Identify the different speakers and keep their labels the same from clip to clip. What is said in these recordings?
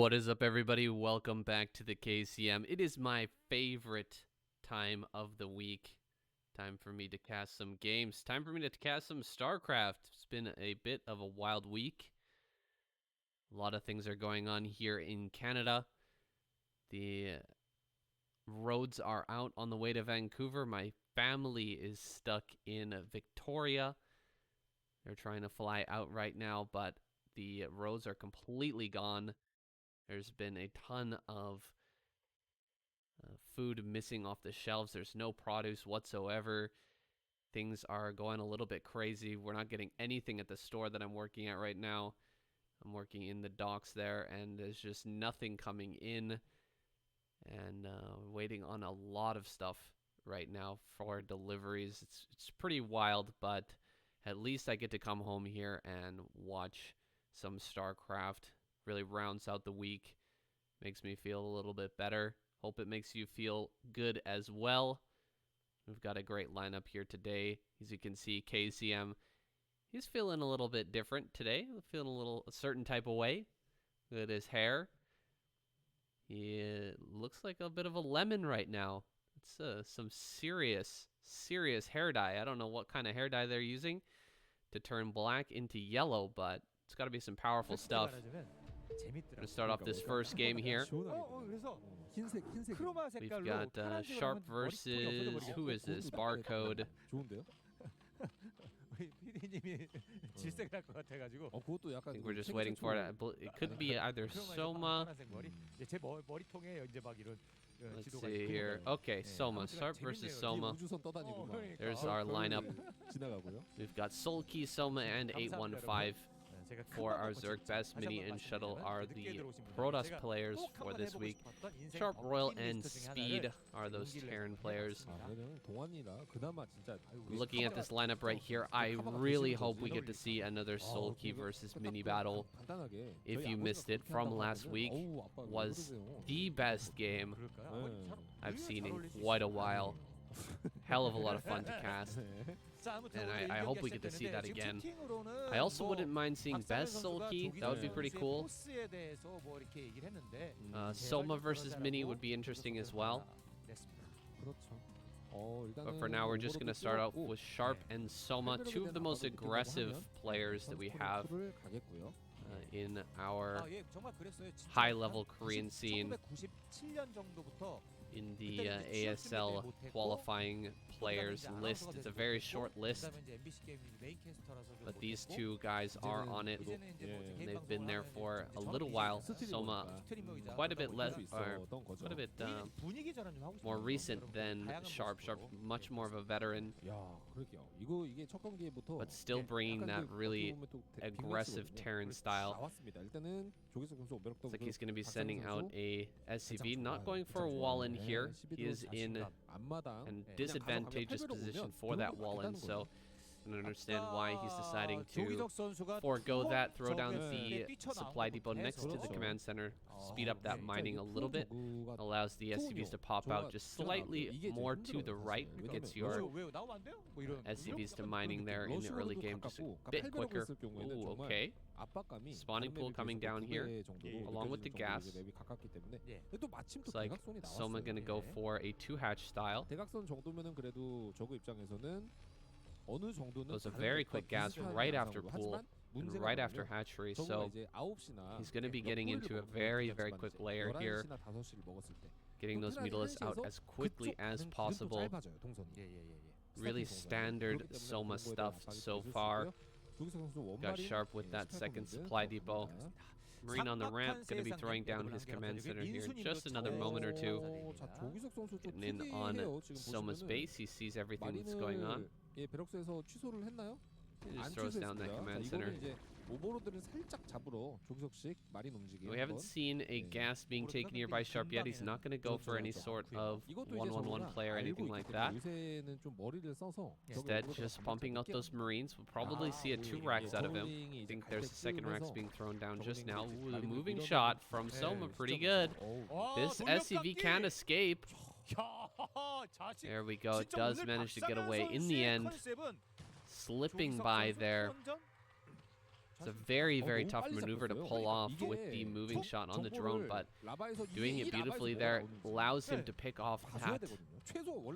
Speaker 1: What is up, everybody? Welcome back to the KCM. It is my favorite time of the week. Time for me to cast some games. Time for me to cast some Starcraft. It's been a bit of a wild week. A lot of things are going on here in Canada. The roads are out on the way to Vancouver. My family is stuck in Victoria. They're trying to fly out right now, but the roads are completely gone. There's been a ton of food missing off the shelves. There's no produce whatsoever. Things are going a little bit crazy. We're not getting anything at the store that I'm working at right now. I'm working in the docks there, and there's just nothing coming in. And waiting on a lot of stuff right now for deliveries. It's pretty wild, but at least I get to come home here and watch some StarCraft. Really rounds out the week. Makes me feel a little bit better. Hope it makes you feel good as well. We've got a great lineup here today. As you can see, KCM, he's feeling a little bit different today. Feeling a certain type of way. Look at his hair. He looks like a bit of a lemon right now. It's some serious hair dye. I don't know what kind of hair dye they're using to turn black into yellow, but it's got to be some powerful stuff. Gonna start off this first game here. We've got Sharp versus, who is this? Barcode. I think we're just waiting for it. It could be either Soma. Let's see here. Okay, Soma. Sharp versus Soma. There's our lineup. We've got Soul Key, Soma, and 815. For our Zerg, Best, Mini, and Shuttle are the Protoss players for this week. Sharp, Royal, and Speed are those Terran players. Looking at this lineup right here, I really hope we get to see another Soul Key versus Mini battle. If you missed it from last week, was the best game I've seen in quite a while. Hell of a lot of fun to cast. And I hope we get to see that again. I also wouldn't mind seeing Best Soul Key. That would be pretty cool. Soma versus Mini would be interesting as well. But for now, we're just going to start out with Sharp and Soma, two of the most aggressive players that we have in our high-level Korean scene. In the ASL qualifying players list. It's a very short list, but these two guys are on it. And they've been there for a little while. Soma, quite a bit more recent than Sharp. Sharp, much more of a veteran, but still bringing that really aggressive Terran style. Looks like he's going to be sending out a SCV, not going for a wall in here. He is in a disadvantageous position for that wall in, so I don't understand why he's deciding to forego that, throw down the supply depot next to the command center, speed up that mining a little bit, allows the SCVs to pop out just slightly more to the right, gets your SCVs to mining there in the early game just a bit quicker. Ooh, okay. Spawning pool coming down here, along with the gas. Looks like Soma gonna go for a 2-hatch style. It was a very quick gas right after pool and right after hatchery, so he's going to be getting into a very quick layer here, getting those mutalisks out as quickly as possible. Really standard Soma stuff so far. Got Sharp with that second supply depot. Marine on the ramp, going to be throwing down his command center here in just another moment or two. Getting in on Soma's base, he sees everything that's going on. He just throws down that command center. We haven't seen a gas being taken here by Sharp yet. He's not going to go for any sort of 1-1-1 play or anything like that. Instead, just pumping out those Marines. We'll probably see a 2 racks out of him. I think there's a second racks being thrown down just now. Ooh, the moving shot from Soma, pretty good. This SCV can escape. There we go. It does manage to get away in the end. Slipping by there. It's a very, very tough maneuver to pull off with the moving shot on the drone, but doing it beautifully there allows him to pick off that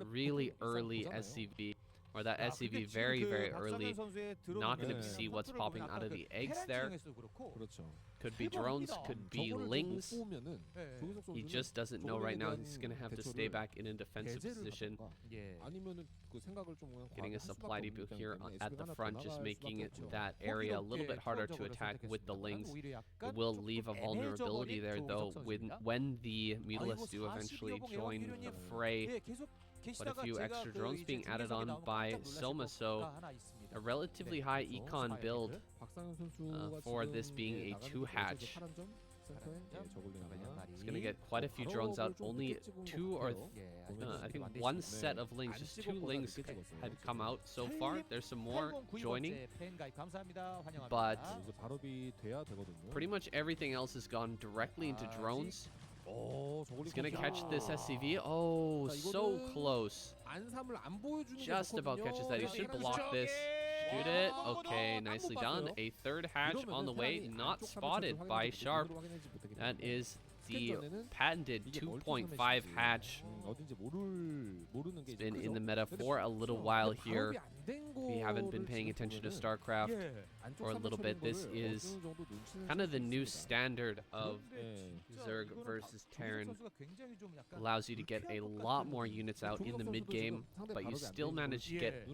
Speaker 1: really early SCV, or that SCV very, very early. Not going to see what's popping out of the eggs there. Could be drones, could be lings. He just doesn't know right now. He's going to have to stay back in a defensive position. Getting a supply depot here at the front, just making that area a little bit harder to attack with the lings. It will leave a vulnerability there, though, when the mutalisks do eventually join the fray. But a few extra drones being added on by Soma, so a relatively high econ build for this being a 2-hatch. He's going to get quite a few drones out. Only two or I think one set of lings, just 2 lings had come out so far. There's some more joining, but pretty much everything else has gone directly into drones. He's gonna catch this SCV. Oh, so close. Just about catches that. He should block this. Shoot it. Okay, nicely done. A 3rd hatch on the way. Not spotted by Sharp. That is the patented 2.5 hatch. It's been in the meta for a little while here. If you haven't been paying attention to Starcraft for a little bit, this is kind of the new standard of Zerg versus Terran. Allows you to get a lot more units out in the mid game, but you still manage to get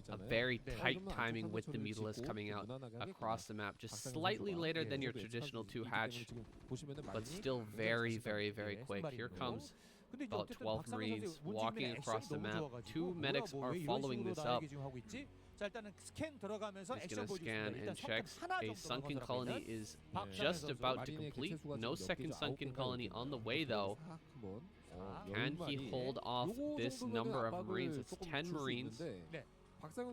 Speaker 1: a very tight timing with the Mutalisks coming out across the map, just slightly later than your traditional 2-hatch, but still very, very, very quick. Here comes about 12 Marines walking across the map. 2 medics are following this up. He's going to scan and checks. A sunken colony is just about to complete. No second sunken colony on the way, though. Can he hold off this number of Marines? It's 10 Marines. Gonna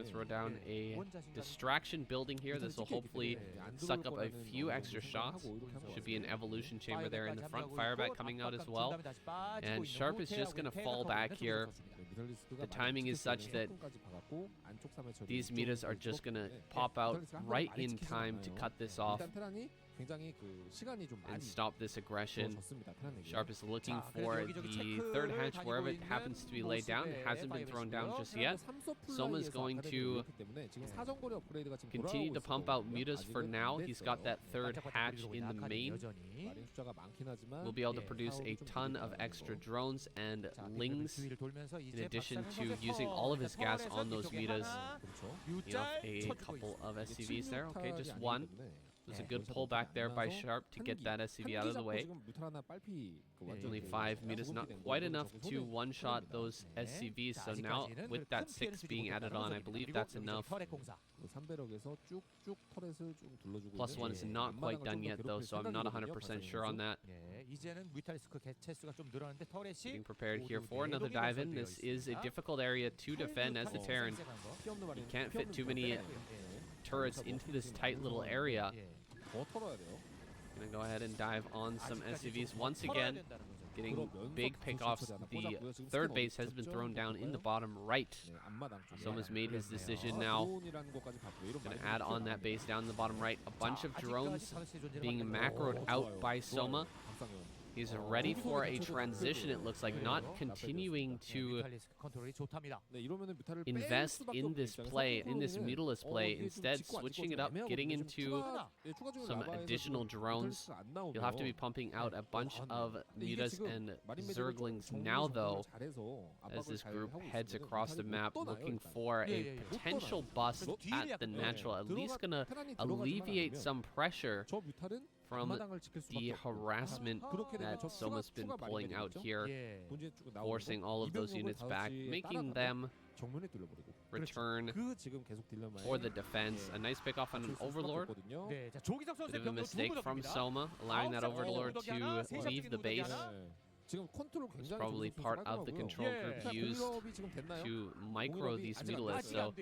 Speaker 1: throw down a distraction building here. This will hopefully suck up a few extra shots. Should be an evolution chamber there in the front. Fireback coming out as well. And Sharp is just gonna fall back here. The timing is such that these metas are just gonna pop out right in time to cut this off and stop this aggression. Sharp is looking for the 3rd hatch wherever it happens to be laid down. It hasn't been thrown down just yet. Soma is going to continue to pump out mutas for now. He's got that 3rd hatch in the main. We'll be able to produce a ton of extra drones and lings, in addition to using all of his gas on those mutas. A couple of SCVs there. Okay, just one. There's a good pullback there by Sharp to get that SCV out of the way. Only 5 mutas, not quite enough to one-shot those SCVs. So now with that 6 being added on, I believe that's enough. +1 is not quite done yet, though, so I'm not 100% sure on that. Being prepared here for another dive in. This is a difficult area to defend as the Terran. You can't fit too many turrets into this tight little area. Gonna go ahead and dive on some SCVs once again, getting big pickoffs. The 3rd base has been thrown down in the bottom right. Soma's made his decision now. Gonna add on that base down in the bottom right. A bunch of drones being macroed out by Soma. He's ready for a transition, it looks like, not continuing to invest in this play, in this Mutalisk play, instead switching it up, getting into some additional drones. You'll have to be pumping out a bunch of mutas and Zerglings now, though, as this group heads across the map looking for a potential bust at the natural, at least gonna alleviate some pressure from the harassment that Soma's been pulling out here, forcing all of those units back, making them return for the defense. A nice pick off on an Overlord. Bit of a mistake from Soma, allowing that Overlord to leave the base. It's probably part of the control group used to micro these Mutalisks. So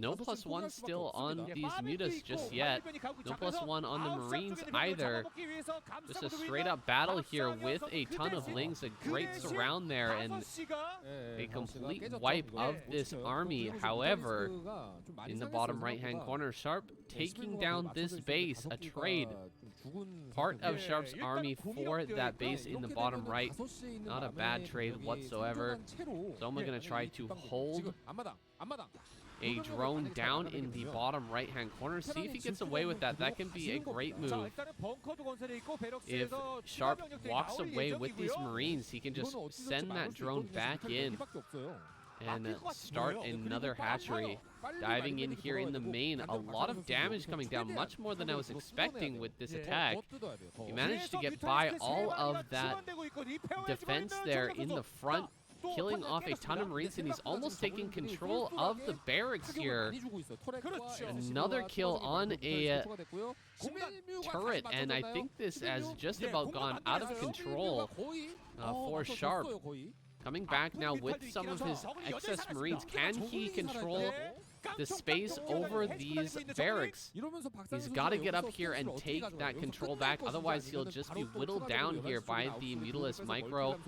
Speaker 1: no +1 still on these Mutas just yet. No +1 on the Marines either. Just a straight up battle here with a ton of Lings, a great surround there, and a complete wipe of this army. However, in the bottom right hand corner, Sharp taking down this base, a trade. Part of Sharp's army for that base in the bottom right. Not a bad trade whatsoever. Soma gonna try to hold a drone down in the bottom right hand corner. See if he gets away with that. That can be a great move. If Sharp walks away with these Marines, he can just send that drone back in and start another hatchery. Diving in here in the main, a lot of damage coming down, much more than I was expecting with this attack. He managed to get by all of that defense there in the front, killing off a ton of Marines, and he's almost taking control of the barracks here. Another kill on a turret, and I think this has just about gone out of control for Sharp. Coming back now with some of his excess Marines. Can he control the space over these barracks? He's got to get up here and take that control back. Otherwise, he'll just be whittled down here by the Mutalisk micro.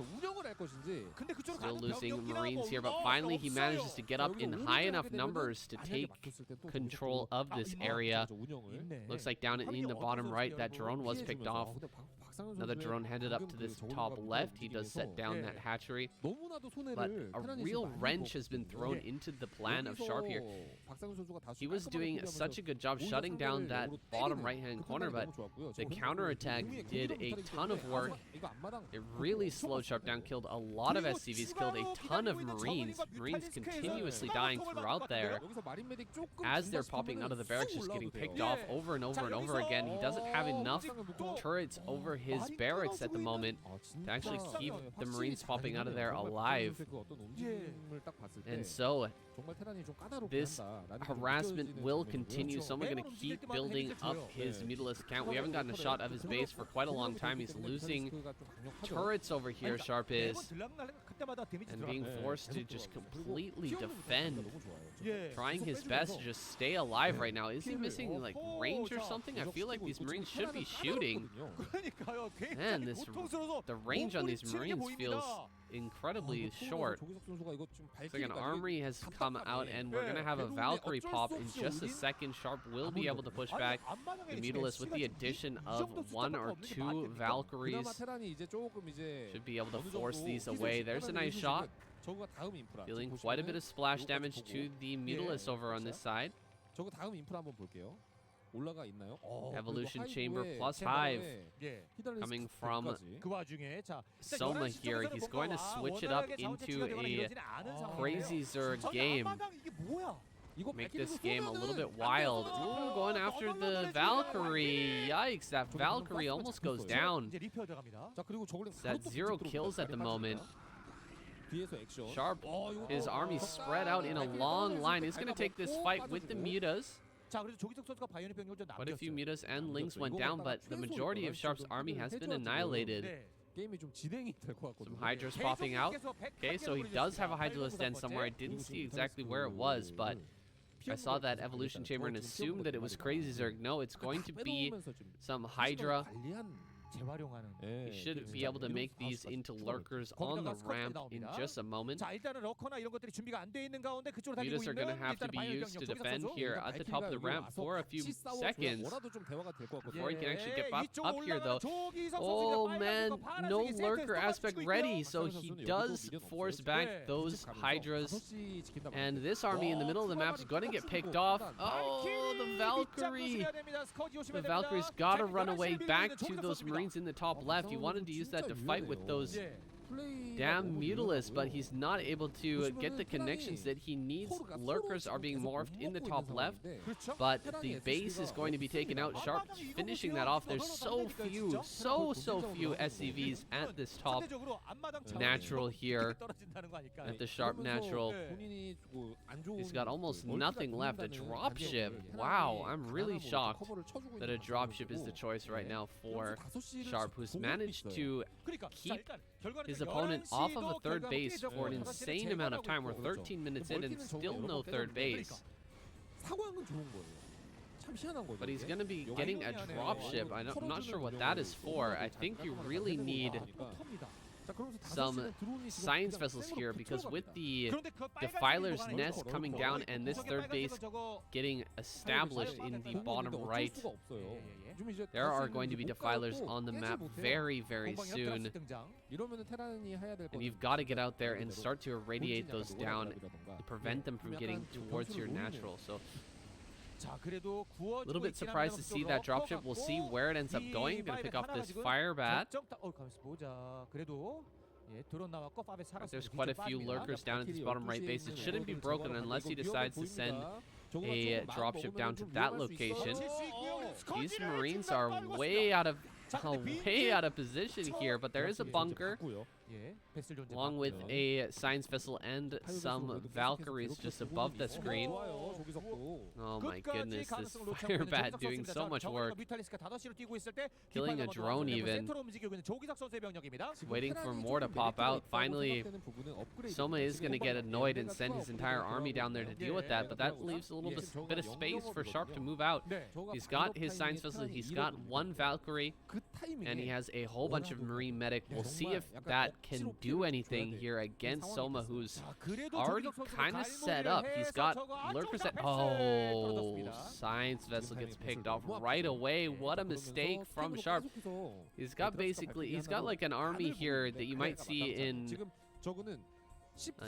Speaker 1: Still losing Marines here, but finally he manages to get up in high enough numbers to take control of this area. Looks like down in the bottom right, that drone was picked off. Another drone headed up to this top left. He does set down that hatchery. But a real wrench has been thrown into the plan of Sharp here. He was doing such a good job shutting down that bottom right-hand corner, but the counterattack did a ton of work. It really slowed Sharp down, killed a lot of SCVs, killed a ton of Marines. Marines continuously dying throughout there. As they're popping out of the barracks, just getting picked off over and over and over again. He doesn't have enough turrets over his barracks at the moment to actually keep the Marines popping out of there alive. And so this harassment will continue. Someone's going to keep building up his Mutalisk count. We haven't gotten a shot of his base for quite a long time. He's losing turrets over here, Sharp is, and being forced to just completely defend. Trying his best to just stay alive right now. Is he missing like range or something? I feel like these Marines should be shooting. Man, the range on these Marines feels incredibly short. Looks like an armory has come out, and we're going to have a Valkyrie pop in just a second. Sharp will be able to push back the Mutalisk with the addition of 1 or 2 Valkyries. Should be able to force these away. There's a nice shot. Dealing quite a bit of splash damage to the Mutalisk over on this side. Evolution Chamber plus Hive coming from Soma here. He's going to switch it up into a crazy Zerg game. Make this game a little bit wild. Ooh, going after the Valkyrie. Yikes, that Valkyrie almost goes down. It's at 0 kills at the moment. Sharp, his army spread out in a long line. He's going to take this fight with the Mutas. Quite a few Mutas and Lings went down, but the majority of Sharp's army has been annihilated. Some Hydras popping out. Okay, so he does have a Hydralisk den somewhere. I didn't see exactly where it was, but I saw that Evolution Chamber and assumed that it was Crazy Zerg. No, it's going to be some Hydra. He should be able to make these into lurkers on the ramp in just a moment. Mutas are going to have to be used to defend here at the top of the ramp for a few seconds before he can actually get up here, though. Oh man, no lurker aspect ready, so he does force back those Hydras, and this army in the middle of the map is going to get picked off. Oh, the Valkyrie! The Valkyrie's got to run away back to those Marines in the top left. He wanted to use that to fight with those damn Mutalisks, but he's not able to get the connections that he needs. Lurkers are being morphed in the top left, but the base is going to be taken out. Sharp finishing that off. There's so few SCVs at this top natural here, at the Sharp natural. He's got almost nothing left. A dropship. Wow, I'm really shocked that a dropship is the choice right now for Sharp, who's managed to keep his opponent off of a third base for an insane amount of time. We're 13 minutes in and still no third base. But he's going to be getting a dropship. I'm not sure what that is for. I think you really need some science vessels here, because with the Defiler's nest coming down and this third base getting established in the bottom right, there are going to be Defilers on the map very, very soon. And you've got to get out there and start to irradiate those down to prevent them from getting towards your natural. So a little bit surprised to see that dropship. We'll see where it ends up going. Gonna pick off this fire bat. There's quite a few lurkers down at this bottom right base. It shouldn't be broken unless he decides to send a dropship down to that location. These Marines are way out of position here, but there is a bunker along with a science vessel and some Valkyries just above the screen. Oh my goodness, this fire bat doing so much work, killing a drone even. Waiting for more to pop out. Finally, Soma is going to get annoyed and send his entire army down there to deal with that, but that leaves a little bit of space for Sharp to move out. He's got his science vessel, he's got one Valkyrie, and he has a whole bunch of Marine medic. We'll see if that can do anything here against Soma, who's already kind of set up. He's got lurkers at... Oh, science vessel gets picked off right away. What a mistake from Sharp. He's got like an army here that you might see in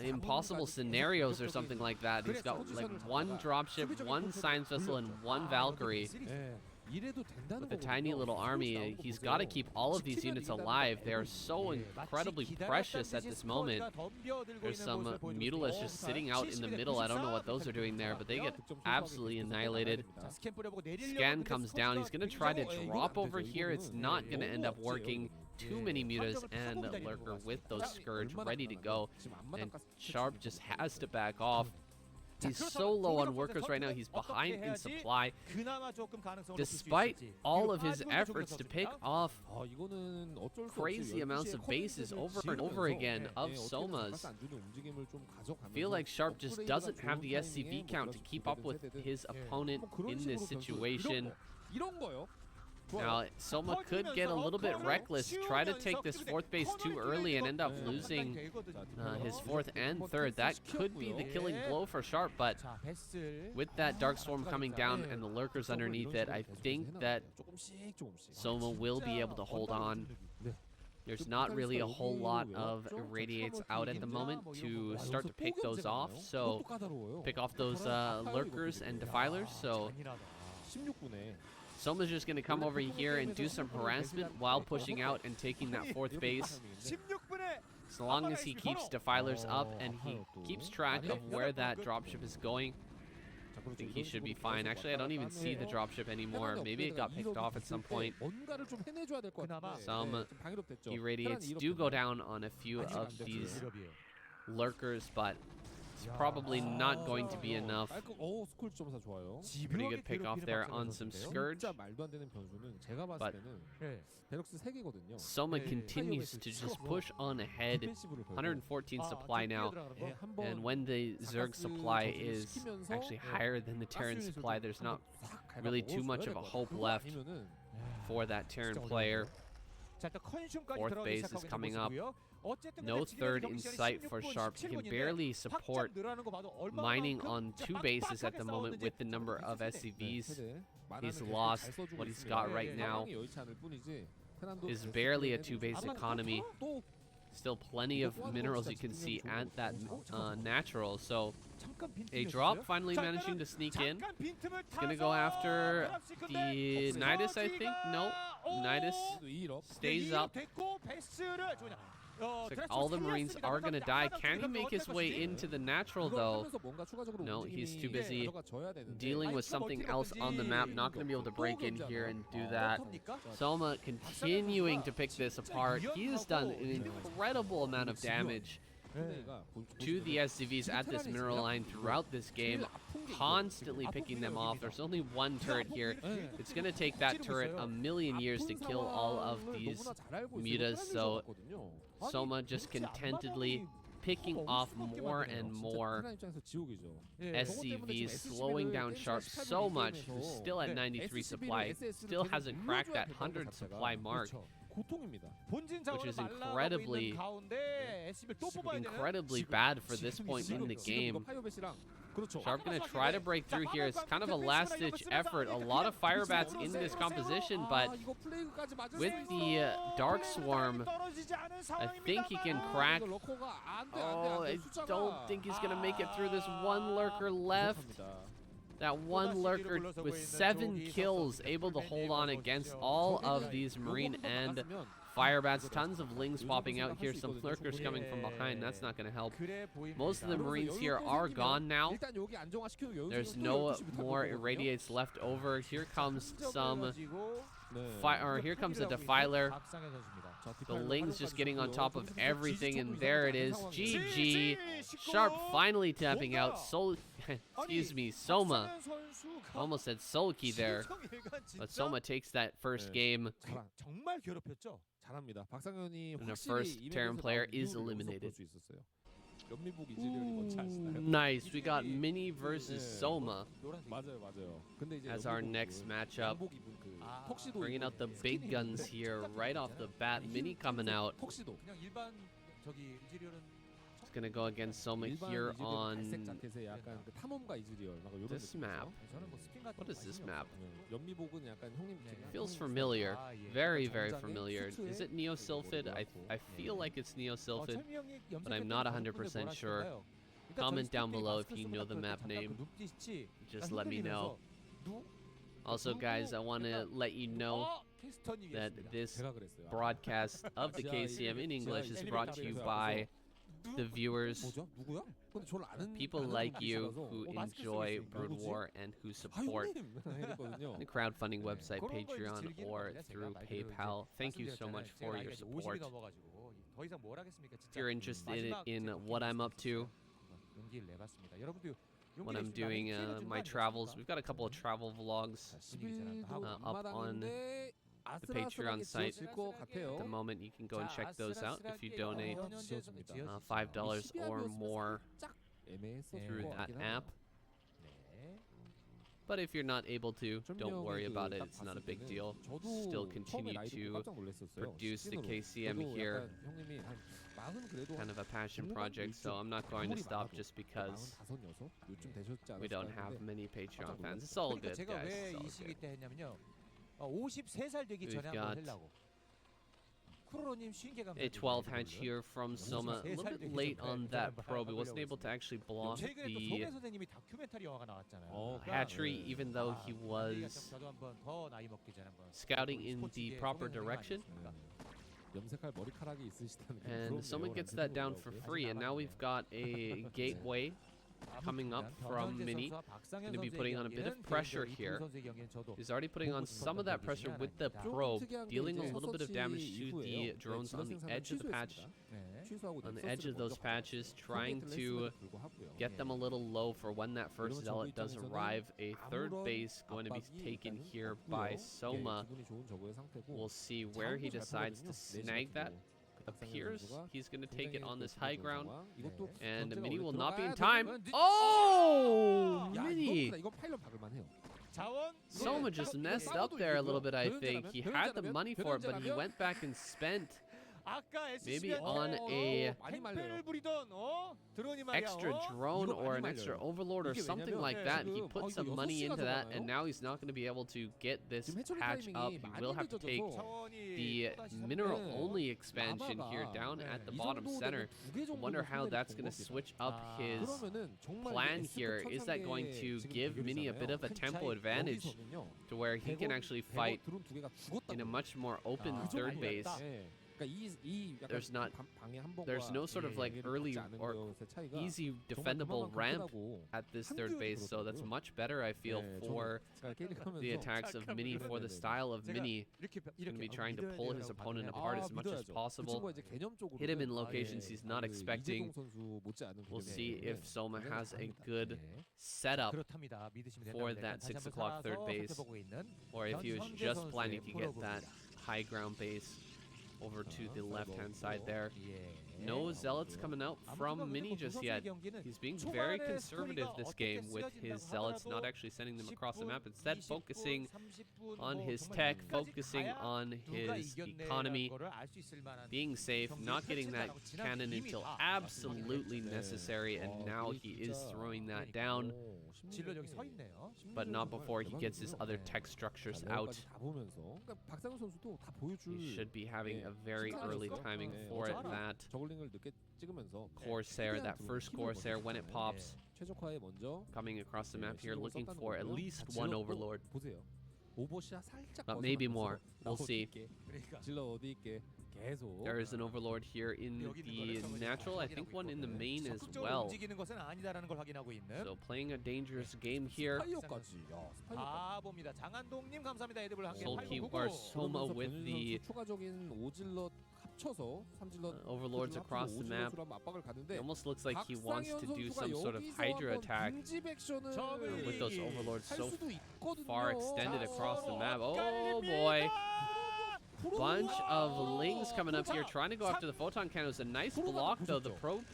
Speaker 1: impossible scenarios or something like that. He's got like one dropship, one science vessel, and one Valkyrie. With a tiny little army, he's got to keep all of these units alive. They are so incredibly precious at this moment. There's some Mutilas just sitting out in the middle. I don't know what those are doing there, but they get absolutely annihilated. Scan comes down. He's going to try to drop over here. It's not going to end up working. Too many Mutas and a Lurker with those Scourge ready to go. And Sharp just has to back off. He's so low on workers right now. He's behind in supply. Despite all of his efforts to pick off crazy amounts of bases over and over again of Somas, I feel like Sharp just doesn't have the SCV count to keep up with his opponent in this situation. Now, Soma could get a little bit reckless, try to take this fourth base too early and end up losing his fourth and third. That could be the killing blow for Sharp, but with that Dark Swarm coming down and the lurkers underneath it, I think that Soma will be able to hold on. There's not really a whole lot of irradiates out at the moment to start to pick those off, so pick off those lurkers and defilers, so Soma's just going to come over here and do some harassment while pushing out and taking that fourth base. So long as he keeps Defilers up and he keeps track of where that dropship is going, I think he should be fine. Actually, I don't even see the dropship anymore. Maybe it got picked off at some point. Some irradiates do go down on a few of these lurkers, but it's probably not going to be enough. Pretty good pick off there on some Scourge. But Soma continues to just push on ahead. 114 supply now. And when the Zerg supply is actually higher than the Terran supply, there's not really too much of a hope left for that Terran player. Fourth base is coming up. No third in sight for Sharp. He can barely support mining on two bases at the moment with the number of SCVs. He's lost. What he's got right now is barely a two-base economy. Still plenty of minerals you can see at that natural. So a drop finally managing to sneak in. It's going to go after the Nidus, I think. Nope. Nidus stays up. Like all the Marines are going to die. Can he make his way into the natural, though? No, he's too busy dealing with something else on the map. Not going to be able to break in here and do that. Soma continuing to pick this apart. He has done an incredible amount of damage to the SCVs at this mineral line throughout this game. constantly picking them off. There's only one turret here. It's going to take that turret a million years to kill all of these mutas, so Soma just contentedly picking off more and more SCVs, slowing down Sharp so much, who's still at 93 supply, still hasn't cracked that 100 supply mark, which is incredibly bad for this point in the game. Sharp gonna try to break through here. It's kind of a last-ditch effort. A lot of fire bats in this composition, but with the Dark Swarm, I think he can crack. Oh, I don't think he's gonna make it through. This one lurker left. That one lurker with 7 kills, able to hold on against all of these Marine and fire bats. Tons of lings popping out here. Some lurkers coming from behind. That's not going to help. Most of the Marines here are gone now. There's no more irradiates left over. Here comes some here comes a defiler. The lings just getting on top of everything, and there it is. GG. Sharp finally tapping out. Excuse me, Soma. Almost said Solki there, but Soma takes that first game. And the first Terran player is eliminated. Nice. We got Mini versus Soma as our next matchup. Bringing out the big guns here right off the bat. Mini coming out. It's going to go against Soma here on this map. What is this map? Feels familiar. Very, very familiar. Is it Neosylphid? I feel like it's Neosylphid, but I'm not 100% sure. Comment down below if you know the map name. Just let me know. Also, guys, I want to let you know that this broadcast of the KCM in English is brought to you by the viewers, people like you who enjoy Broodwar and who support the crowdfunding website Patreon or through PayPal. Thank you so much for your support. If you're interested in what I'm up to, when I'm doing my travels, we've got a couple of travel vlogs up on the Patreon site at the moment. You can go and check those out if you donate $5 or more through that app. But if you're not able to, don't worry about it. It's not a big deal. Still continue to produce the KCM here. Kind of a passion project, so I'm not going to stop just because we don't have many Patreon fans. It's all good, guys. It's all good. We've got a 12 hatch here from Soma. A little bit late on that probe. He wasn't able to actually block the hatchery, even though he was scouting in the proper direction. And Soma gets that down for free, and now we've got a gateway coming up from Mini. Going to be putting on a bit of pressure here. He's already putting on some of that pressure with the probe, dealing a little bit of damage to the drones on the edge of the patch. On the edge of those patches, trying to get them a little low for when that first zealot does arrive. A third base going to be taken here by Soma. We'll see where he decides to snag that. Appears he's going to take it on this high ground, and Mini will not be in time. Oh, Mini! Soma just messed up there a little bit, I think. He had the money for it, but he went back and spent maybe on a extra drone or an extra overlord or something like that. He put some money into that, and now he's not going to be able to get this patch up. He will have to take the mineral only expansion here down at the bottom center. I wonder how that's going to switch up his plan here. Is that going to give Mini a bit of a tempo advantage to where he can actually fight in a much more open third base there's no sort of like early or easy defendable ramp at this third base, so that's much better, I feel, for the attacks of Mini, for the style of Mini. He's going to be trying to pull his opponent apart as much as possible, hit him in locations he's not expecting. We'll see if Soma has a good setup for that 6 o'clock third base, or if he was just planning to get that high ground base over to the left-hand side there. No Zealots coming out from Mini just yet. He's being very conservative this game with his Zealots, not actually sending them across the map. Instead, focusing on his tech, focusing on his economy, being safe, not getting that cannon until absolutely necessary, and now he is throwing that down, but not before he gets his other tech structures out. He should be having a very early timing for it. That Corsair, that first Corsair, when it pops, coming across the map here, looking for at least one Overlord, but maybe more. We'll see. There is an Overlord here in the natural, I think one in the main as well. So playing a dangerous game here. Soma with the Overlords across the map. It almost looks like he wants to do some sort of Hydra attack with those Overlords so far extended across the map. Oh boy. Bunch of Lings coming up here, trying to go after the Photon Cannon. It was a nice block, though. The probe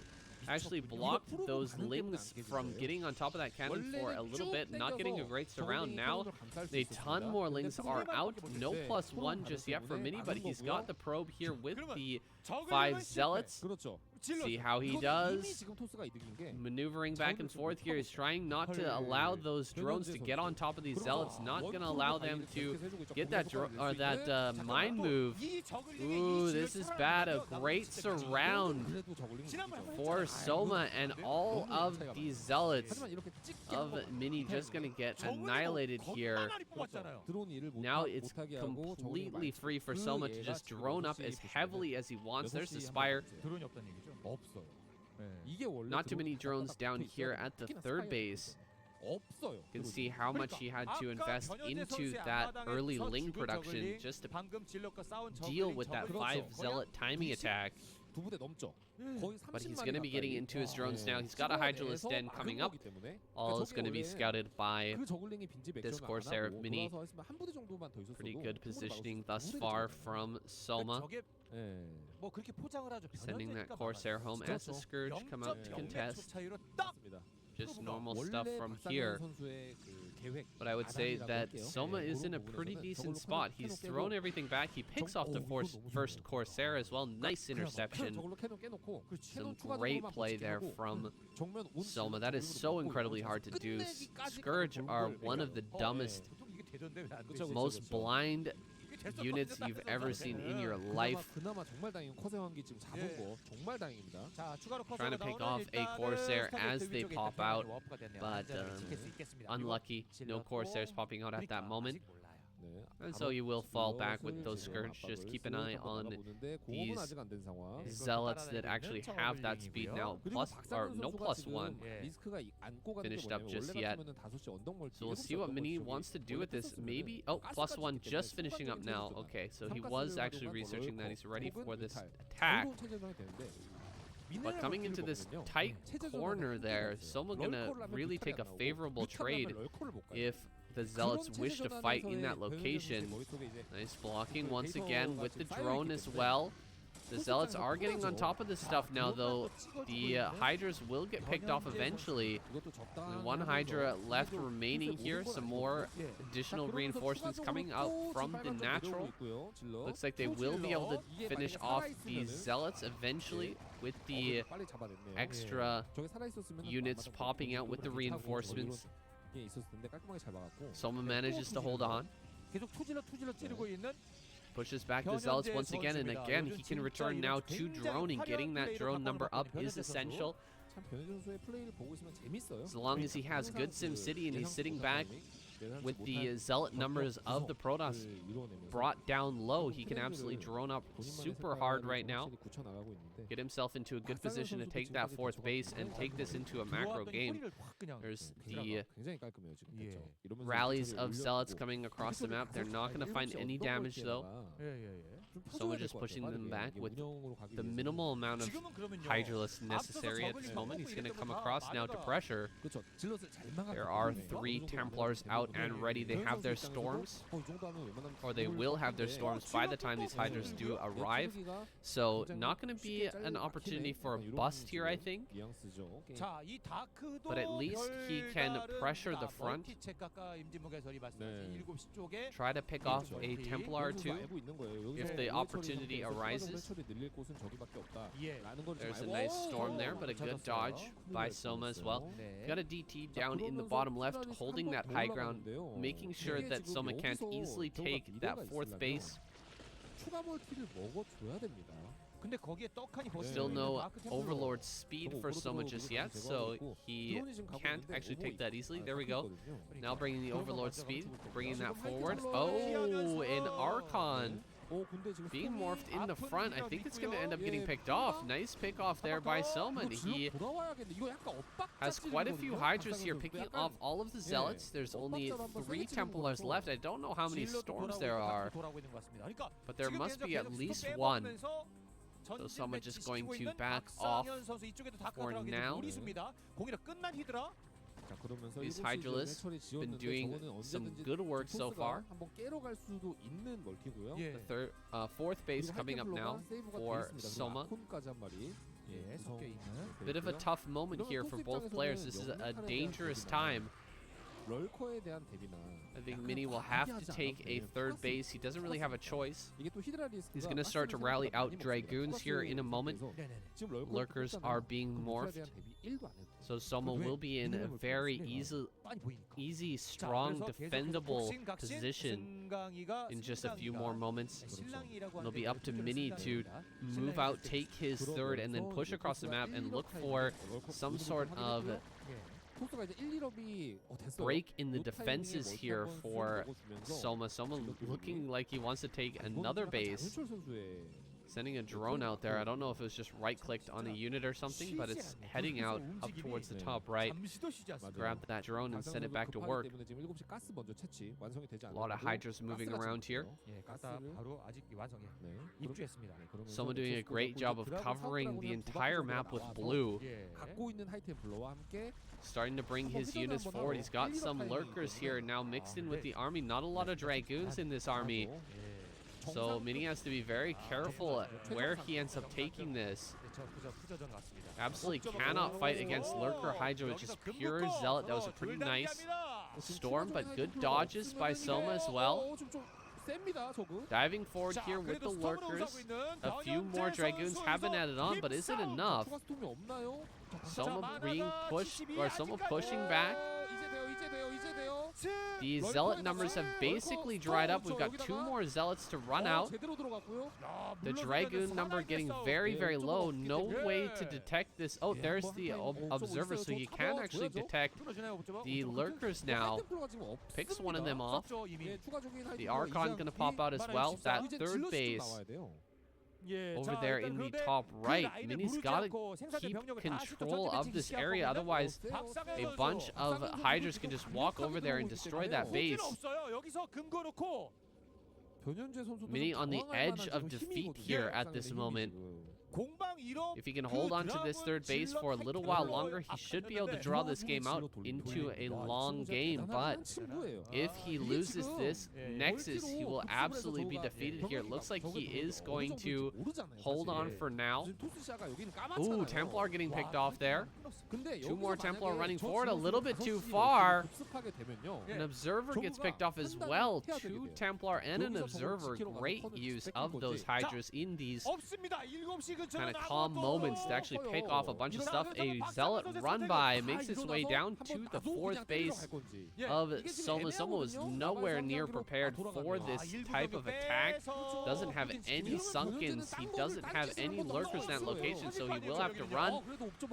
Speaker 1: actually blocked those Lings from getting on top of that cannon for a little bit, not getting a great surround. Now, a ton more Lings are out. No +1 just yet for Mini, but he's got the probe here with the 5 Zealots. See how he does. Maneuvering back and forth here. He's trying not to allow those drones to get on top of these Zealots. Not going to allow them to get that mine move. Ooh, this is bad. A great surround for Soma, and all of these Zealots of Mini just going to get annihilated here. Now it's completely free for Soma to just drone up as heavily as he wants. There's the Spire. Not too many drones down here at the third base. You can see how much he had to invest into that early Ling production just to deal with that 5 Zealot timing attack. But he's going to be getting into his drones now. He's got a Hydralisk Den coming up. All is going to be scouted by this Corsair of Mini. Pretty good positioning thus far from Soma. Sending that Corsair home as the Scourge come out to contest. Just normal stuff from here. But I would say that Soma is in a pretty decent spot. He's thrown everything back. He picks off the first Corsair as well. Nice interception. Some great play there from Soma. That is so incredibly hard to do. Scourge are one of the dumbest, most blind units you've ever seen in your life. Trying to pick off a Corsair as they pop out, but unlucky. No Corsairs popping out at that moment. And so you will fall back with those Scourge. Just keep an eye on these Zealots that actually have that speed now. No +1 finished up just yet. So we'll see what Mini wants to do with this. Maybe, oh, +1 just finishing up now. Okay, so he was actually researching that. He's ready for this attack. But coming into this tight corner there, Soma gonna really take a favorable trade if the Zealots wish to fight in that location. Nice blocking once again with the drone as well. The Zealots are getting on top of this stuff now, though. The Hydras will get picked off eventually. And one Hydra left remaining here. Some more additional reinforcements coming out from the natural. Looks like they will be able to finish off these Zealots eventually with the extra units popping out with the reinforcements. Soma manages to hold on. Pushes back the Zealots once again, and again he can return now to droning. Getting that drone number up is essential. As long as he has good SimCity and he's sitting back with the Zealot numbers of the Protoss brought down low, he can absolutely drone up super hard right now. Get himself into a good position to take that 4th base and take this into a macro game. There's the rallies of Zealots coming across the map. They're not going to find any damage though. Someone just pushing them back with the minimal amount of Hydralisk necessary at this moment. He's going to come across now to pressure. There are 3 Templars out and ready. They have their storms, or they will have their storms by the time these Hydras do arrive. So not going to be an opportunity for a bust here, I think. But at least he can pressure the front. Try to pick off a Templar or 2 if the opportunity arises. There's a nice storm there, but a good dodge by Soma as well. Got a DT down in the bottom left, holding that high ground, making sure that Soma can't easily take that 4th base. Still no Overlord speed for Soma just yet, so he can't actually take that easily. There we go. Now bringing the Overlord speed, bringing that forward. Oh, an Archon being morphed in the front. I think it's going to end up getting picked off. Nice pick off there by Soma. He has quite a few Hydras here, picking off all of the Zealots. There's only 3 Templars left. I don't know how many Storms there are, but there must be at least 1. So Soma just going to back off for now. These Hydralisks been doing some good work so far. The 4th base coming up now for Soma. Bit of a tough moment here for both players. This is a dangerous time. I think Mini will have to take a 3rd base. He doesn't really have a choice. He's going to start to rally out Dragoons here in a moment. Lurkers are being morphed. So Soma will be in a very easy, strong, defendable position in just a few more moments. It'll be up to Mini to move out, take his 3rd, and then push across the map and look for some sort of break in the defenses here for Soma. Soma looking like he wants to take another base. Sending a drone out there. I don't know if it was just right-clicked on a unit or something, but it's heading out up towards the top right. Grab that drone and send it back to work. A lot of Hydras moving around here. Someone doing a great job of covering the entire map with blue. Starting to bring his units forward. He's got some Lurkers here now mixed in with the army. Not a lot of Dragoons in this army. So Mini has to be very careful where he ends up taking this. Absolutely cannot fight against Lurker Hydra, which is pure Zealot. That was a pretty nice storm, but good dodges by Soma as well. Diving forward here with the Lurkers. A few more Dragoons have been added on, but is it enough? Soma being pushed, or Soma pushing back. The Zealot numbers have basically dried up. We've got 2 more Zealots to run out. The Dragoon number getting very, very low. No way to detect this. Oh, there's the Observer, so you can actually detect the Lurkers now. Picks one of them off. The Archon going to pop out as well. That 3rd base over there in the top right. Mini's got to keep control of this area, otherwise a bunch of Hydras can just walk over there and destroy that base. Mini on the edge of defeat here at this moment. If he can hold on to this 3rd base for a little while longer, he should be able to draw this game out into a long game. But if he loses this Nexus, he will absolutely be defeated here. It looks like he is going to hold on for now. Ooh, Templar getting picked off there. 2 more Templar running forward a little bit too far. An Observer gets picked off as well. 2 Templar and an Observer. Great use of those Hydras in these kind of calm moments to actually pick off a bunch of stuff. A Zealot run by makes its way down to the 4th base of Soma. Soma was nowhere near prepared for this type of attack. Doesn't have any Sunkens. He doesn't have any Lurkers in that location, so he will have to run.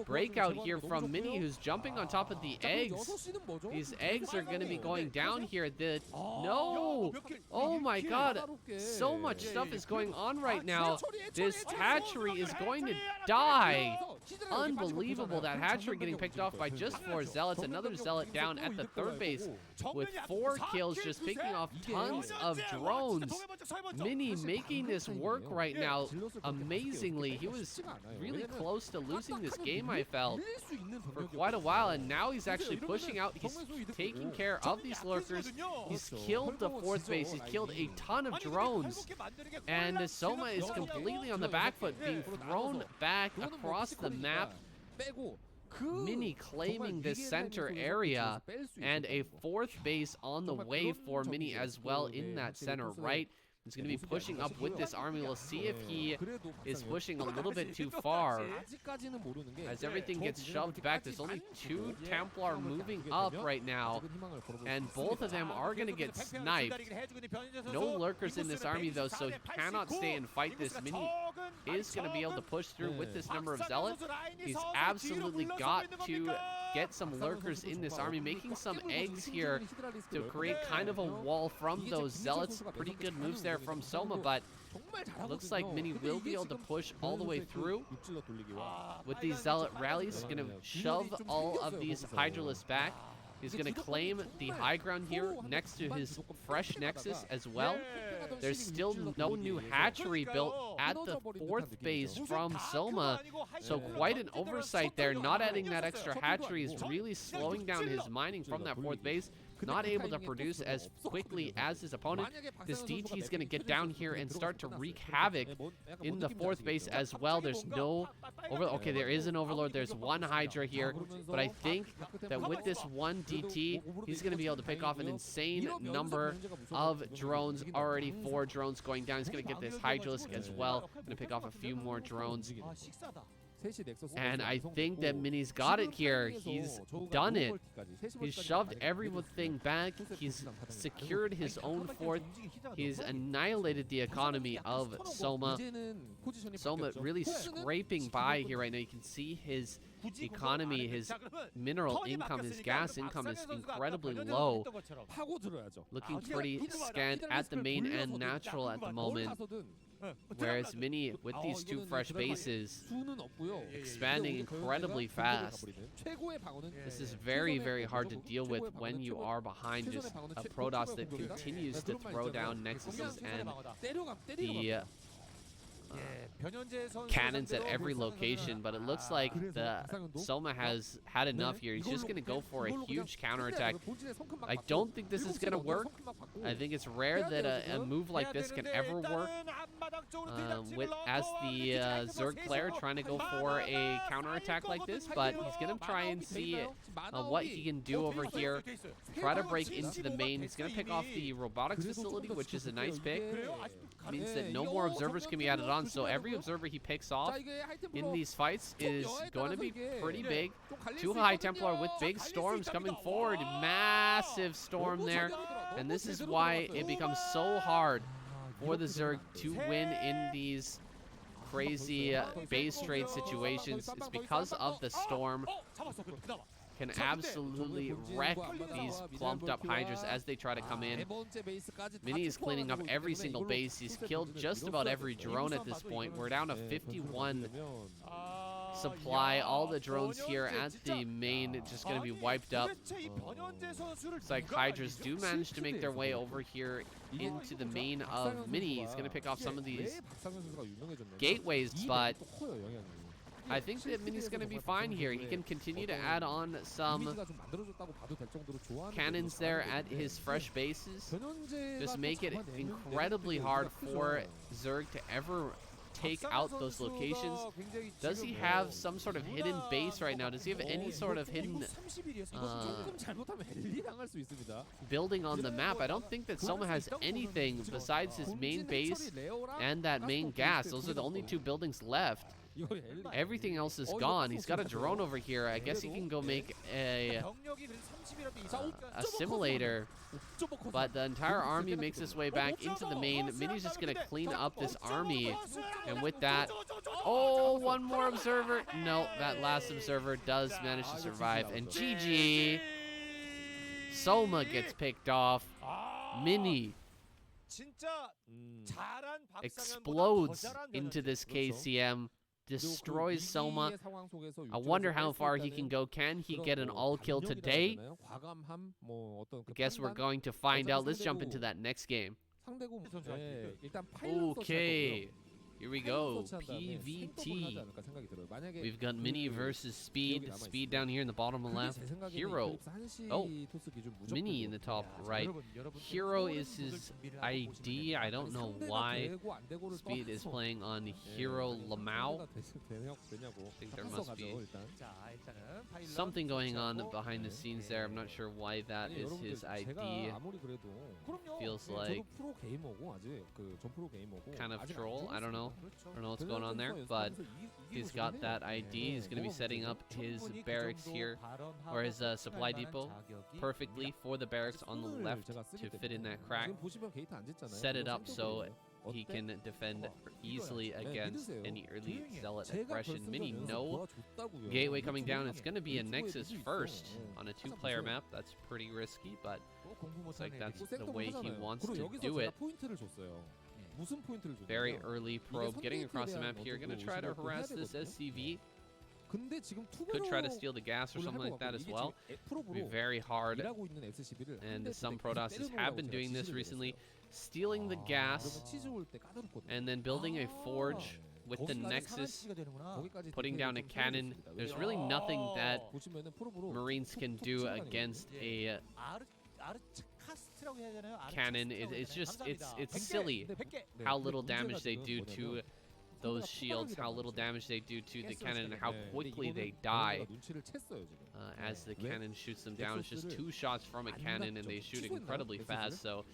Speaker 1: Breakout here from Mini, who's jumping on top of the eggs. These eggs are going to be going down here. No! Oh my god! So much stuff is going on right now. This hatchery is going to die. Unbelievable, that hatchery getting picked off by just 4 zealots. Another zealot down at the 3rd base with 4 kills, just picking off tons of drones. Mini making this work right now amazingly. He was really close to losing this game, I felt, for quite a while, and now he's actually pushing out. He's taking care of these lurkers. He's killed the 4th base. He's killed a ton of drones, and Soma is completely on the back foot, being thrown back across the map. Mini claiming this center area, and a 4th base on the way for Mini as well in that center right. He's going to be pushing up with this army. We'll see if he is pushing a little bit too far as everything gets shoved back. There's only 2 Templar moving up right now, and both of them are going to get sniped. No lurkers in this army, though, so he cannot stay and fight this. Mini is going to be able to push through with this number of zealots. He's absolutely got to get some lurkers in this army, making some eggs here to create kind of a wall from those zealots. Pretty good moves there from Soma, but looks like Mini will be able to push all the way through with these zealot rallies. He's going to shove all of these Hydralisks back. He's going to claim the high ground here next to his fresh nexus as well. There's still no new hatchery built at the 4th base from Soma, so quite an oversight there. Not adding that extra hatchery is really slowing down his mining from that 4th base. Not able to produce as quickly as his opponent. This DT is going to get down here and start to wreak havoc in the 4th base as well. There's no overlord. Okay, there is an overlord. There's 1 Hydra here, but I think that with this 1 DT, he's going to be able to pick off an insane number of drones. Already 4 drones going down. He's going to get this Hydralisk as well. Going to pick off a few more drones. And I think that Mini's got it here. He's done it. He's shoved everything back. He's secured his own 4th. He's annihilated the economy of Soma. Soma really scraping by here right now. You can see his economy, his mineral income, his gas income is incredibly low. Looking pretty scant at the main and natural at the moment. Whereas Mini, with these 2 fresh bases, expanding incredibly fast. This is very, very hard to deal with when you are behind just a Protoss that continues to throw down Nexuses and the cannons at every location, but it looks like the Soma has had enough here. He's just going to go for a huge counterattack. I don't think this is going to work. I think it's rare that a move like this can ever work as the Zerg player trying to go for a counterattack like this, but he's going to try and see what he can do over here. Try to break into the main. He's going to pick off the robotics facility, which is a nice pick. Means that no more observers can be added on, so every observer he picks off in these fights is going to be pretty big. 2 High Templar with big storms coming forward. Massive storm there, and this is why it becomes so hard for the Zerg to win in these crazy base trade situations. It's because of the storm. Can absolutely wreck these plumped up Hydras as they try to come in. Mini is cleaning up every single base. He's killed just about every drone at this point. We're down to 51 supply. All the drones here at the main just going to be wiped up. It's like Hydras do manage to make their way over here into the main of Mini. He's going to pick off some of these gateways, but I think that Mini's going to be fine here. He can continue to add on some cannons there at his fresh bases. Just make it incredibly hard for Zerg to ever take out those locations. Does he have some sort of hidden base right now? Does he have any sort of hidden building on the map? I don't think that Soma has anything besides his main base and that main gas. Those are the only 2 buildings left. Everything else is gone. He's got a drone over here. I guess he can go make a simulator. But the entire army makes its way back into the main. Mini's just going to clean up this army. And with that, oh, one more observer. No, that last observer does manage to survive. And GG. Soma gets picked off. Mini explodes into this KCM. Destroys Soma. I wonder how far he can go. Can he get an all kill today? I guess we're going to find out. Let's jump into that next game. Okay. Here we go. PVT. We've got Mini versus Speed. Speed down here in the bottom left. Hero. Oh, Mini in the top right. Hero is his ID. I don't know why Speed is playing on Hero Lamau. I think there must be something going on behind the scenes there. I'm not sure why that is his ID. Feels like kind of troll. I don't know. I don't know what's going on there, but he's got that ID. He's going to be setting up his barracks here, or his supply depot, perfectly for the barracks on the left to fit in that crack. Set it up so he can defend easily against any early Zealot aggression. Mini, no gateway coming down. It's going to be a Nexus first on a 2-player map. That's pretty risky, but looks like that's the way he wants to do it. Very early probe getting across the map here. Going to try to harass this SCV. Could try to steal the gas or something like that as well. Be very hard. And some Protosses have been doing this recently. Stealing the gas and then building a forge with the Nexus, putting down a cannon. There's really nothing that Marines can do against a cannon. It's just it's silly how little damage they do to those shields, how little damage they do to the cannon, and how quickly they die as the cannon shoots them down. It's just 2 shots from a cannon and they shoot incredibly fast, so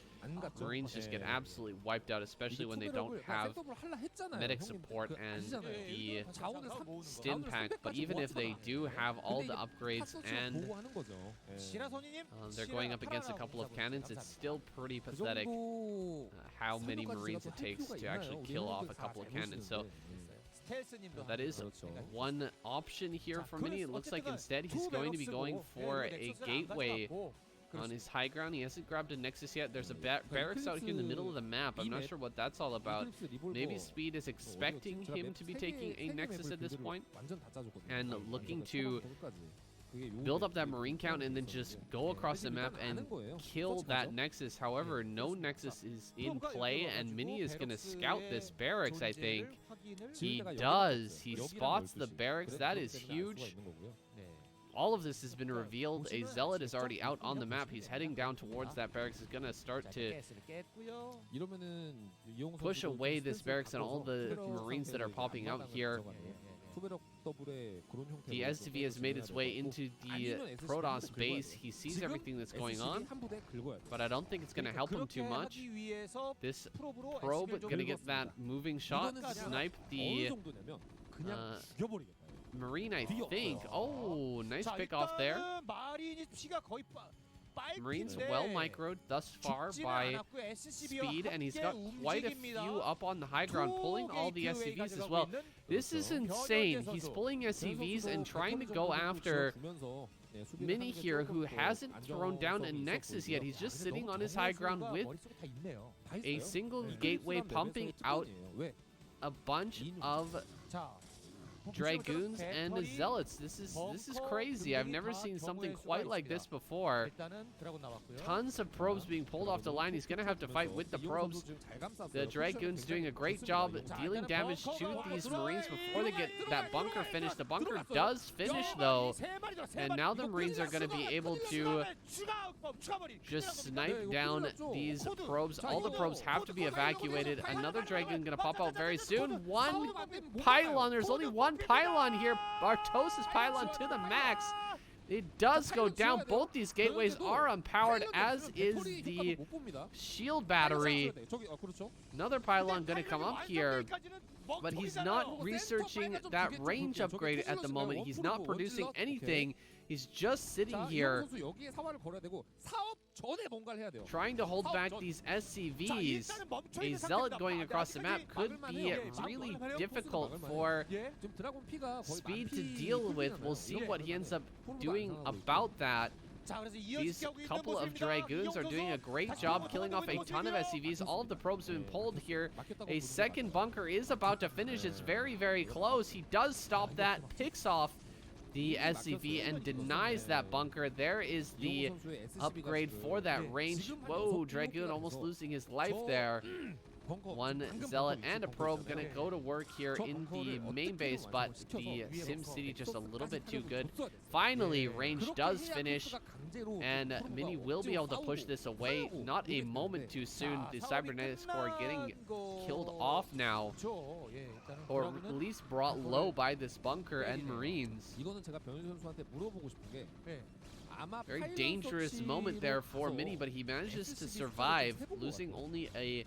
Speaker 1: Marines just get absolutely wiped out, especially when they don't have medic support and the stim pack. But even if they do have all the upgrades and they're going up against a couple of cannons, it's still pretty pathetic how many Marines it takes to actually kill off a couple of cannons. So that is one option here for Mini. It looks like instead he's going to be going for a gateway on his high ground. He hasn't grabbed a Nexus yet. There's a barracks out here in the middle of the map. I'm not sure what that's all about. Maybe Speed is expecting him to be taking a Nexus at this point and looking to build up that Marine count and then just go across the map and kill that Nexus. However, no Nexus is in play, and Mini is going to scout this barracks, I think. He does. He spots the barracks. That is huge. All of this has been revealed. A Zealot is already out on the map. He's heading down towards that barracks. He's going to start to push away this barracks and all the Marines that are popping out here. The SCV has made its way into the Protoss base. He sees everything that's going on, but I don't think it's going to help him too much. This probe is going to get that moving shot, snipe the Marine, I think. Oh, nice pick off there. Marines well microed thus far by Speed, and he's got quite a few up on the high ground, pulling all the SCVs as well. This is insane. He's pulling SCVs and trying to go after Mini here, who hasn't thrown down a Nexus yet. He's just sitting on his high ground with a single gateway, pumping out a bunch of Dragoons and Zealots. This is crazy. I've never seen something quite like this before. Tons of probes being pulled off the line. He's going to have to fight with the probes. The Dragoons doing a great job dealing damage to these Marines before they get that bunker finished. The bunker does finish, though, and now the Marines are going to be able to just snipe down these probes. All the probes have to be evacuated. Another Dragoon going to pop out very soon. One pylon. There's only one pylon here. Bartos' pylon to the max. It does go down. Both these gateways are unpowered, as is the shield battery. Another pylon going to come up here. but he's not researching that range upgrade at the moment. He's not producing anything. He's just sitting here trying to hold back these SCVs. A Zealot going across the map could be really difficult for Speed to deal with. We'll see what he ends up doing about that. These couple of Dragoons are doing a great job killing off a ton of SCVs. All of the probes have been pulled here. A second bunker is about to finish. It's very, very close. He does stop that, picks off the SCV and denies that bunker. There is the upgrade for that range. Whoa, Dragoon almost losing his life there. One Zealot and a probe gonna go to work here in the main base, but the SimCity just a little bit too good. Finally, range does finish, and Mini will be able to push this away. Not a moment too soon. The Cybernetics Core getting killed off now, or at least brought low by this bunker and Marines. Very dangerous moment there for Mini, but he manages to survive, losing only a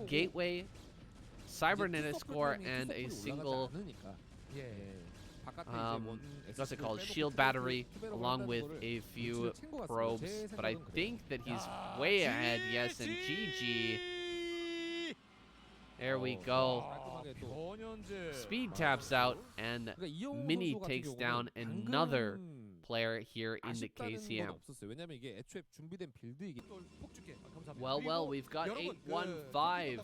Speaker 1: gateway, Cybernetics Core, and a single, what's it called, shield battery, along with a few probes. But I think that he's way ahead. Yes, and GG. There we go. Speed taps out, and Mini takes down another player here in the KCM. Well, we've got 815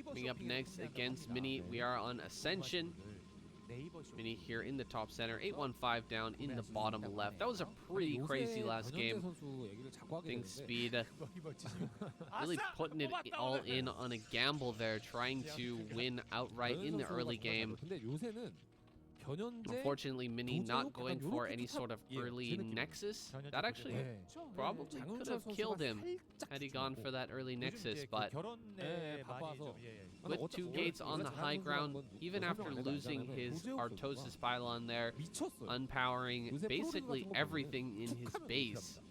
Speaker 1: coming up next against Mini. We are on Ascension. Mini here in the top center, 815 down in the bottom left. That was a pretty crazy last game. I think Speed really putting it all in on a gamble there, trying to win outright in the early game. Unfortunately, Mini not going for any sort of early Nexus. That actually probably could have killed him had he gone for that early Nexus, but with 2 gates on the high ground, even after losing his Artosis pylon there, unpowering basically everything in his base,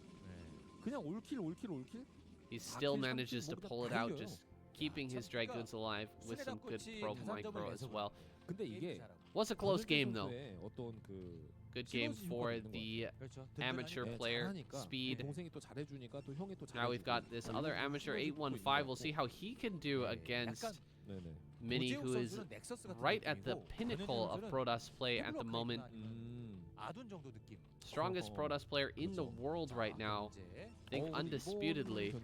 Speaker 1: he still manages to pull it out, just keeping his Dragoons alive with some good probe micro as well. Was a close game though. Good game for the amateur player, Speed. Now we've got this other amateur, 815. We'll see how he can do against Mini, who is right at the pinnacle of Protoss play at the moment. Strongest Protoss player in the world right now. I think undisputedly.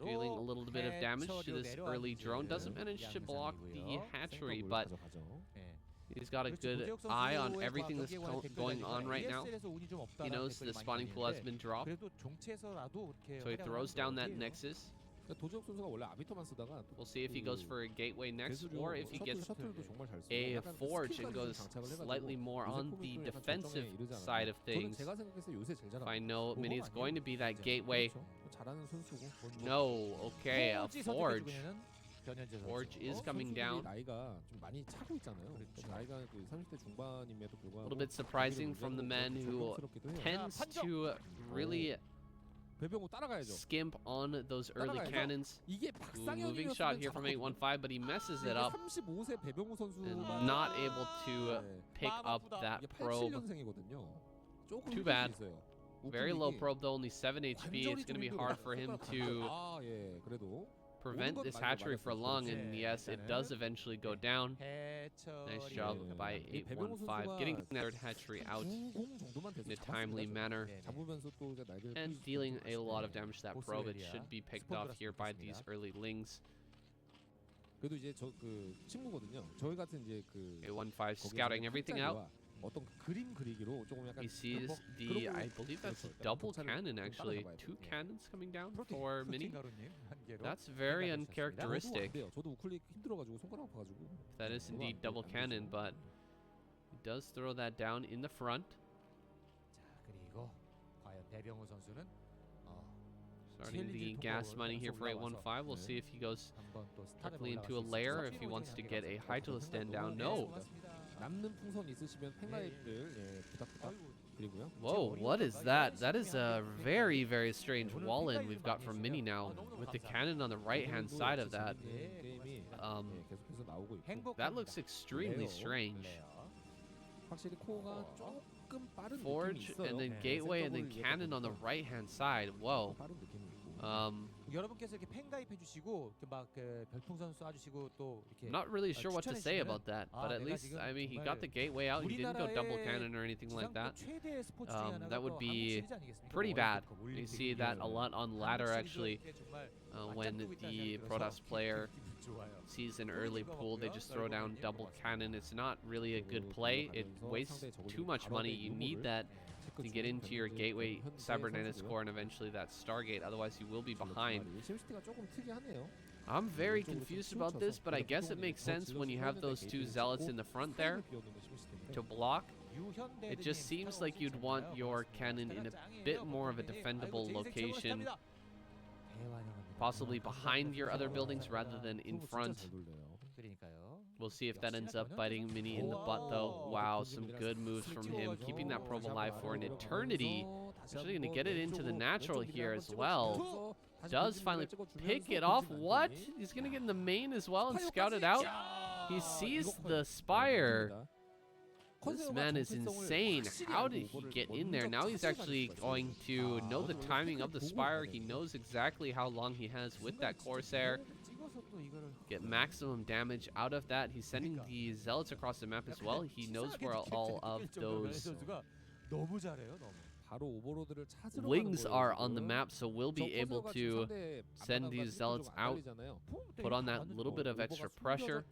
Speaker 1: Dealing a little bit of damage to this early drone. Doesn't manage to block the hatchery, but he's got a good eye on everything that's going on right now. He knows the spawning pool has been dropped, so he throws down that Nexus. We'll see if he goes for a gateway next, or if he gets a forge and goes slightly more on the defensive side of things. If I know Mini is going to be that gateway. No, okay, a forge. Forge is coming down. A little bit surprising from the man who tends to really skimp on those early cannons. Ooh, moving shot here from 815, but he messes it up and not able to pick up that probe. Too bad. Very low probe though, only 7 HP. It's going to be hard for him to prevent this hatchery for long, and yes, it does eventually go down. Nice job by 815 getting that third hatchery out in a timely manner and dealing a lot of damage to that probe. It should be picked off here by these early lings. 815 scouting everything out. He sees the, I believe that's a double cannon actually. 2 cannons coming down for Mini. That's very uncharacteristic. That is indeed double cannon, but he does throw that down in the front. Starting the gas mining here for 815. We'll see if he goes directly into a lair, if he wants to get a Hydralisk stand down. No. Whoa, what is that? That is a very, very strange wall-in we've got from Mini now, with the cannon on the right-hand side of that. That looks extremely strange. Forge, and then gateway, and then cannon on the right-hand side. Whoa.
Speaker 2: 여러분께서 이렇게 팬 가입해 주시고 막 별풍선 쏴 주시고 또 이렇게
Speaker 1: Not really sure what to say about that, but at least, I mean, he got the gateway out. He didn't go double cannon or anything like that. That would be pretty bad. You see that a lot on ladder, actually, when the Protoss player sees an early pool, they just throw down double cannon. It's not really a good play. It wastes too much money. You need that to get into your gateway cybernetics core and eventually that Stargate, otherwise you will be behind. I'm very confused about this, but I guess it makes sense when you have those two zealots in the front there to block. It just seems like you'd want your cannon in a bit more of a defendable location, possibly behind your other buildings rather than in front. We'll see if that ends up biting Mini in the butt, though. Wow, some good moves from him, keeping that probe alive for an eternity. Actually going to get it into the natural here as well. Does finally pick it off. What? He's going to get in the main as well and scout it out. He sees the Spire. This man is insane. How did he get in there? Now he's actually going to know the timing of the Spire. He knows exactly how long he has with that Corsair. Get maximum damage out of that. He's sending the zealots across the map as well. He knows where all of those wings are on the map, so we'll be able to send these zealots out, put on that little bit of extra pressure.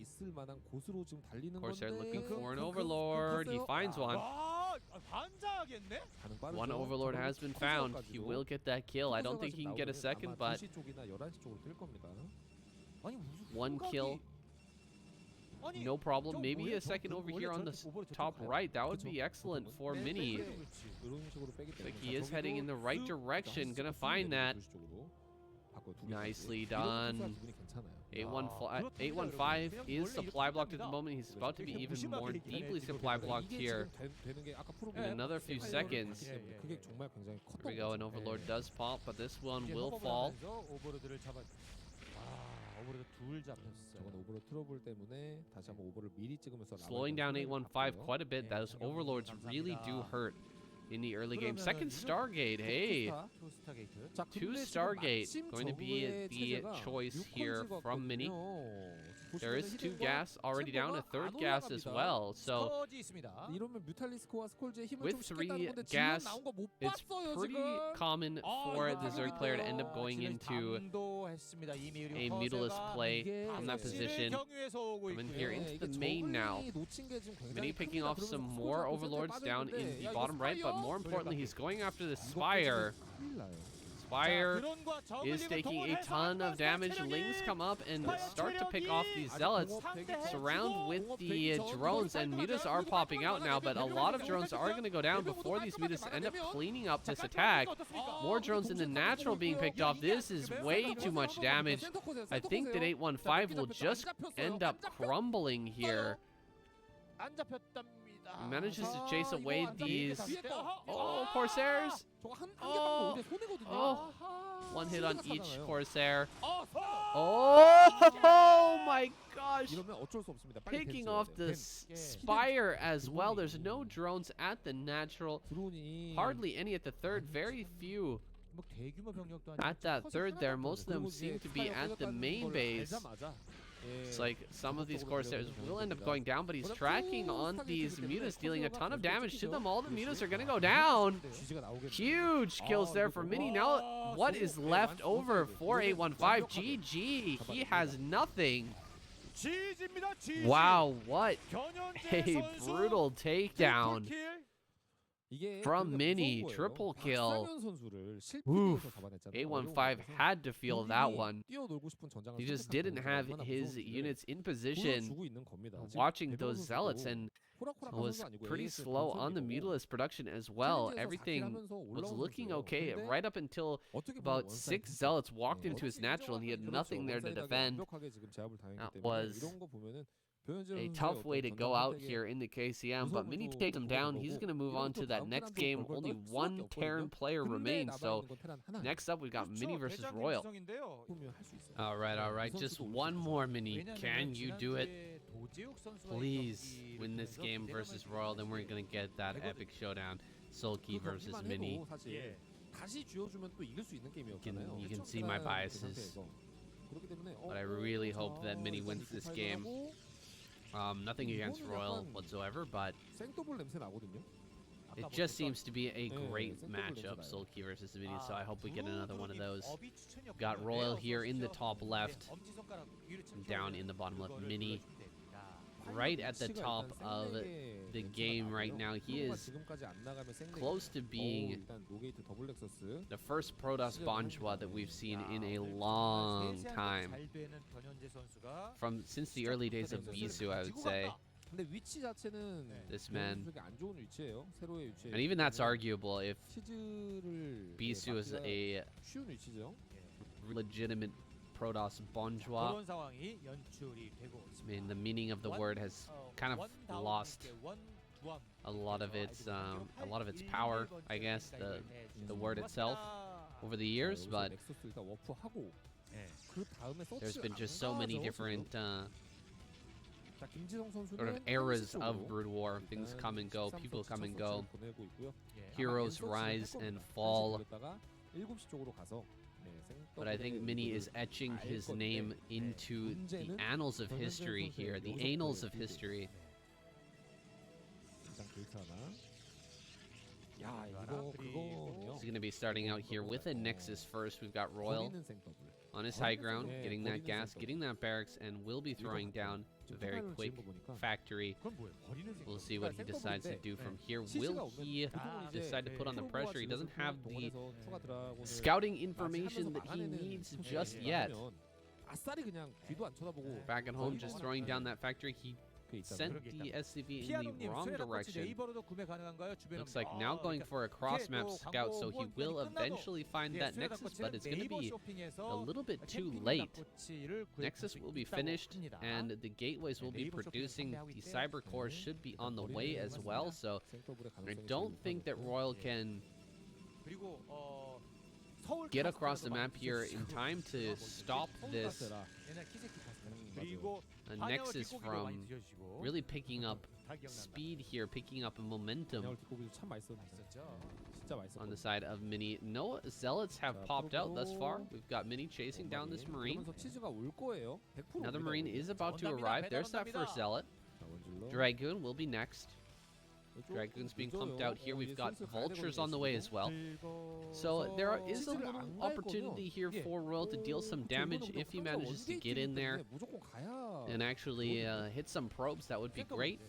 Speaker 1: Corsair looking for an overlord. He finds one. One overlord has been found. He will get that kill. I don't think he can get a second, but one kill, no problem. Maybe a second over here on the top right. That would be excellent for Mini. Looks like he is heading in the right direction. Gonna find that. Nicely done. 815 is supply blocked at the moment. He's about to be even more deeply supply blocked here in another few seconds. Here we go. An overlord does pop, but this one will fall. Slowing down 815 quite a bit. Those overlords really do hurt in the early game. Second Stargate. Hey, two Stargate going to be the choice here from Mini. There is two gas already down, a third gas as well. So with three gas, it's pretty common for the Zerg player to end up going into a Mutalisk play from that position. Coming here into the main now. Mini picking off some more overlords down in the bottom right, but more importantly, he's going after the Spire. Spire is taking a ton of damage. Lings come up and start to pick off these zealots. Surround with the drones, and mutas are popping out now, but a lot of drones are going to go down before these mutas end up cleaning up this attack. More drones in the natural being picked off. This is way too much damage. I think that 815 will just end up crumbling here. He manages to chase away these Corsairs. Oh, one hit on each Corsair. Oh my gosh. Picking off the Spire as well. There's no drones at the natural. Hardly any at the third. Very few at that third there. Most of them seem to be at the main base. It's like some of these Corsairs will end up going down, but he's tracking on these mutas, dealing a ton of damage to them. All the mutas are going to go down. Huge kills there for Mini. Now, what is left over for 815? GG. He has nothing. Wow, what a brutal takedown from Mini. Triple kill. Oof. 815 had to feel that one. He just didn't have his units in position watching those zealots, and was pretty slow on the Mutalisk production as well. Everything was looking okay right up until about 6 zealots walked into his natural and he had nothing there to defend. That was a tough way to go out here in the KCM, but Mini takes him down. He's going to move on to that next game. Only one Terran player remains, so next up we've got Mini versus Royal. All right. Just one more, Mini. Can you do it? Please win this game versus Royal, then we're going to get that epic showdown. Sulky versus Mini. You can see my biases, but I really hope that Mini wins this game. Nothing against Royal whatsoever, but it just seems to be a great matchup, Sulky versus Mini, so I hope we get another one of those. We've got Royal here in the top left, down in the bottom left, Mini right at the top of the game right now. He is close to being the first Protoss Bonjwa that we've seen in a long time. Since the early days of Bisu, I would say. This man, and even that's arguable if Bisu is a legitimate Protoss Bonjwa. I mean, the meaning of the word has kind of lost a lot of its power, I guess, the word itself over the years, but there's been just so many different sort of eras of Broodwar. Things come and go, people come and go, heroes rise and fall. But I think Mini is etching his name into the annals of history here, the annals of history. He's going to be starting out here with a Nexus first. We've got Royal on his high ground, getting that gas, getting that barracks, and will be throwing down a very quick factory. We'll see what he decides to do from here. Will he decide to put on the pressure? He doesn't have the scouting information that he needs just yet. Back at home, just throwing down that factory. He sent the SCV in the wrong direction. Looks like now going for a cross-map scout, so he will eventually find that Nexus, but it's going to be a little bit too late. Nexus will be finished, and the gateways will be producing. The cyber cores should be on the way as well, so I don't think that Royal can get across the map here in time to stop this Nexus from really picking up speed here, picking up momentum on the side of Mini. No Zealots have popped out thus far. We've got Mini chasing down this Marine. Another Marine is about to arrive. There's that first Zealot. Dragoon will be next. Dragoon's being pumped out here. We've got Vultures on the way as well. So there is a little opportunity here for Royal to deal some damage if he manages to get in there and actually hit some probes. That would be great.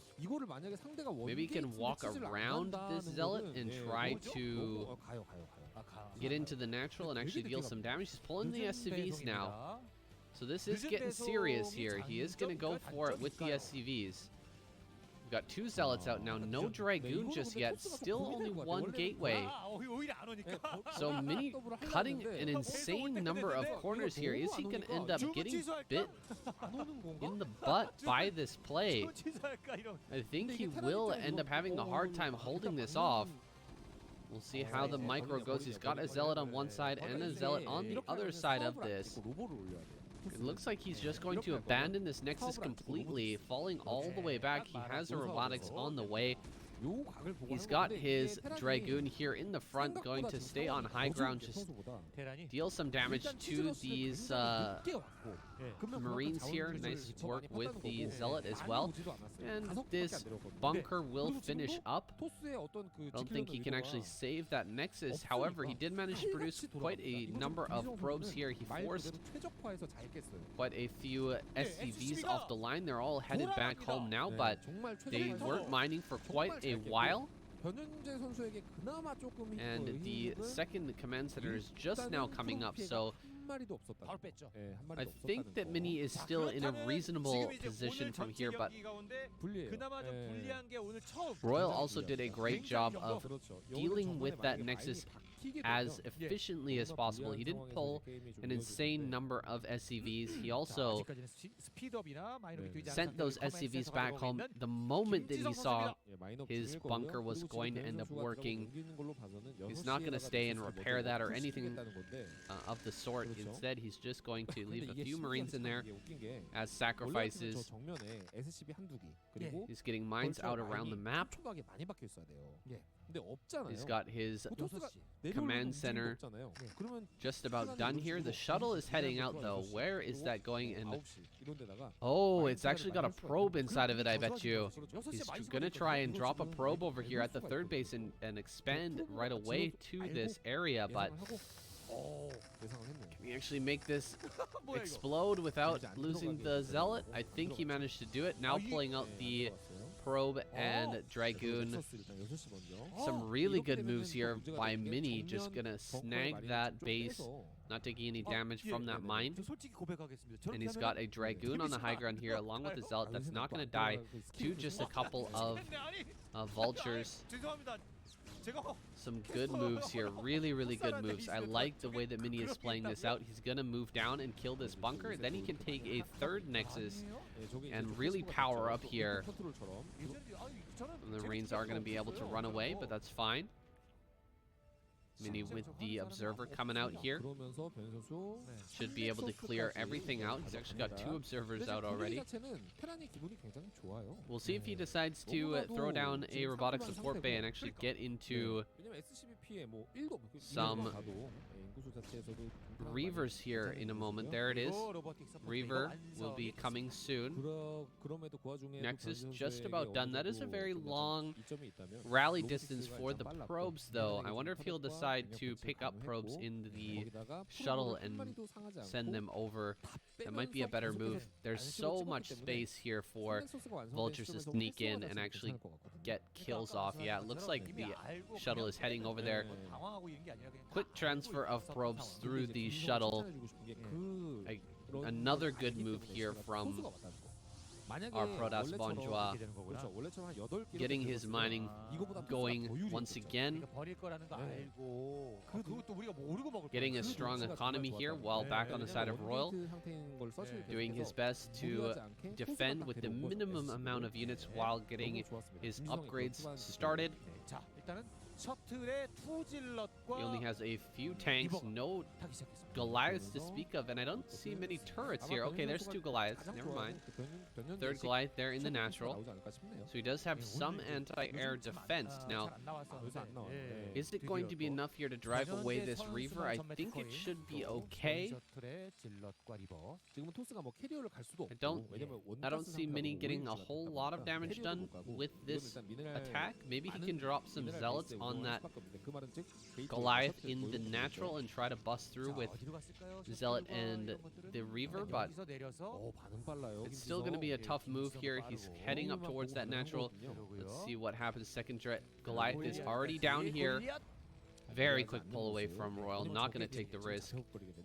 Speaker 1: Maybe he can walk around this Zealot and try to get into the natural and actually deal some damage. He's pulling the SCVs now. So this is getting serious here. He is going to go for it with the SCVs. Got two Zealots out now, no Dragoon just yet, still only one gateway. So Mini cutting an insane number of corners here. Is he going to end up getting bit in the butt by this play? I think he will end up having a hard time holding this off. We'll see how the micro goes. He's got a Zealot on one side and a Zealot on the other side of this. It looks like he's just going to abandon this Nexus completely, falling all the way back. He has a robotics on the way. He's got his Dragoon here in the front, going to stay on high ground, just deal some damage to these Marines here. Nice work with the Zealot as well. And this bunker will finish up. I don't think he can actually save that Nexus. However, he did manage to produce quite a number of probes here. He forced quite a few SCVs off the line. They're all headed back home now, but they weren't mining for quite a while. And the second command center is just now coming up, so I think that Mini is still in a reasonable position from here, but Royal also did a great job of dealing with that Nexus as efficiently as possible. He didn't pull an insane number of SCVs. He also sent those SCVs back home the moment that he saw his bunker was going to end up working. He's not going to stay and repair that or anything of the sort. Instead, he's just going to leave a few Marines in there as sacrifices. He's getting mines out around the map. He's got his command center just about done here. The shuttle is heading out, though. Where is that going? And oh, it's actually got a probe inside of it, I bet you. He's going to try and drop a probe over here at the third base and expand right away to this area, but can we actually make this explode without losing the Zealot? I think he managed to do it. Now pulling out the probe and Dragoon. Some really good moves here by Mini. Just gonna snag that base, not taking any damage from that mine. And he's got a Dragoon on the high ground here along with the Zealot that's not gonna die to just a couple of vultures. Some good moves here. Really, really good moves. I like the way that Mini is playing this out. He's going to move down and kill this bunker. Then he can take a third Nexus and really power up here. And the Marines are going to be able to run away, but that's fine. Mini with the Observer coming out here. Should be able to clear everything out. He's actually got 2 Observers out already. We'll see if he decides to throw down a robotic support bay and actually get into some Reavers here in a moment. There it is. Reaver will be coming soon. Nexus just about done. That is a very long rally distance for the probes, though. I wonder if he'll decide to pick up probes in the shuttle and send them over. That might be a better move. There's so much space here for vultures to sneak in and actually get kills off. Yeah, it looks like the shuttle is heading over there. Quick transfer of probes through the shuttle. Another good move here from our Protoss Bonjour, getting his mining going once again, getting a strong economy here while back on the side of Royal, doing his best to defend with the minimum amount of units while getting his upgrades started. He only has a few tanks, no Goliaths to speak of, and I don't see many turrets here. Okay, there's 2 Goliaths, never mind. Third Goliath there in the natural. So he does have some anti-air defense. Now, is it going to be enough here to drive away this Reaver? I think it should be okay. I don't see Mini getting a whole lot of damage done with this attack. Maybe he can drop some Zealots on that Goliath in the natural and try to bust through with Zealot and the Reaver, but it's still going to be a tough move here. He's heading up towards that natural. Let's see what happens. Second Goliath is already down here. Very quick pull away from Royal, not going to take the risk.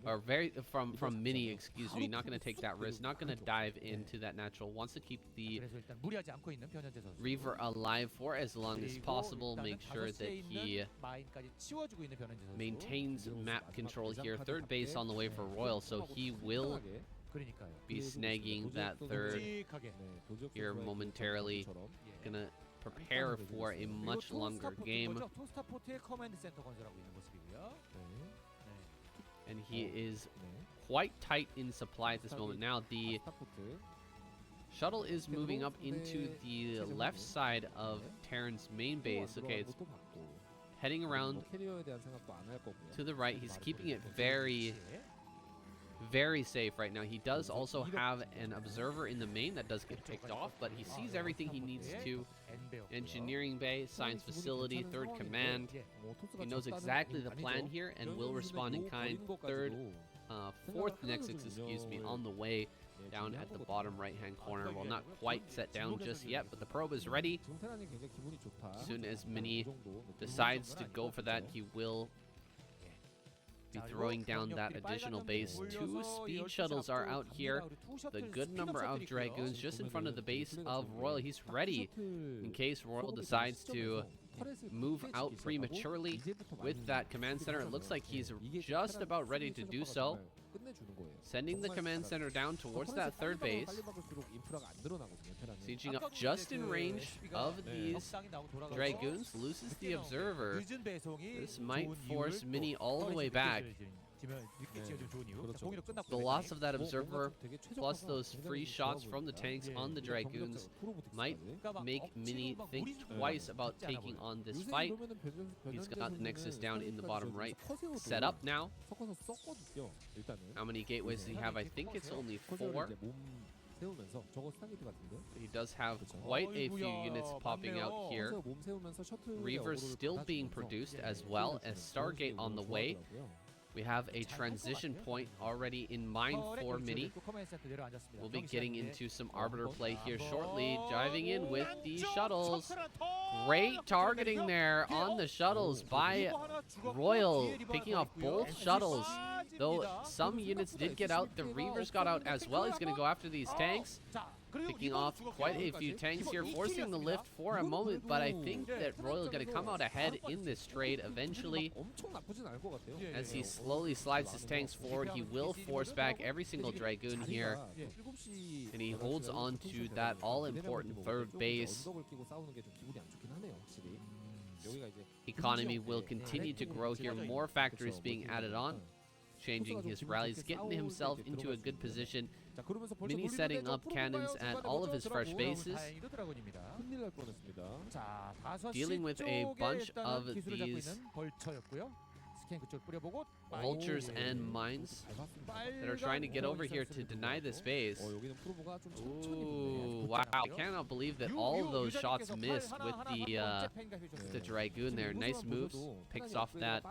Speaker 1: Or from Mini, excuse me, not going to take that risk, not going to dive into that natural. Wants to keep the Reaver alive for as long as possible. Make sure that he maintains map control here. Third base on the way for Royal, so he will be snagging that third here momentarily. Gonna prepare for a much longer game. And he is quite tight in supply at this moment. Now the shuttle is moving up into the left side of Terran's main base. Okay, it's heading around to the right. He's keeping it very safe right now. He does also have an observer in the main that does get picked off, but he sees everything he needs to. Engineering bay, science facility, third command. He knows exactly the plan here and will respond in kind. Fourth Nexus, excuse me, on the way down at the bottom right-hand corner. Well, not quite set down just yet, but the probe is ready. As soon as Mini decides to go for that, he will be throwing down that additional base. 2 speed shuttles are out here. The good number of Dragoons just in front of the base of Royal. He's ready in case Royal decides to move out prematurely with that command center. It looks like he's just about ready to do so. Sending the command center down towards that third base. Sieging up just in range of these Dragoons. Loses the observer. This might force Mini all the way back. The loss of that observer, plus those free shots from the tanks on the Dragoons, might make Mini think twice about taking on this fight. He's got the Nexus down in the bottom right. Set up now. How many gateways does he have? I think it's only 4. He does have quite a few units popping out here. Reavers still being produced as well as Stargate on the way. We have a transition point already in mind for Mini. We'll be getting into some Arbiter play here shortly. Diving in with the shuttles. Great targeting there on the shuttles by Royal. Picking off both shuttles. Though some units did get out, the Reavers got out as well. He's going to go after these tanks. Picking off quite a few tanks here, forcing the lift for a moment, but I think that Royal is going to come out ahead in this trade eventually. As he slowly slides his tanks forward, he will force back every single Dragoon here. And he holds on to that all-important third base. Economy will continue to grow here, more factories being added on. Changing his rallies, getting himself into a good position. Mini setting up cannons at all of his fresh bases. Dealing with a bunch of these vultures and mines that are trying to get over here to deny this base. Ooh, wow. I cannot believe that all of those shots missed with the Dragoon there. Nice moves. Picks off that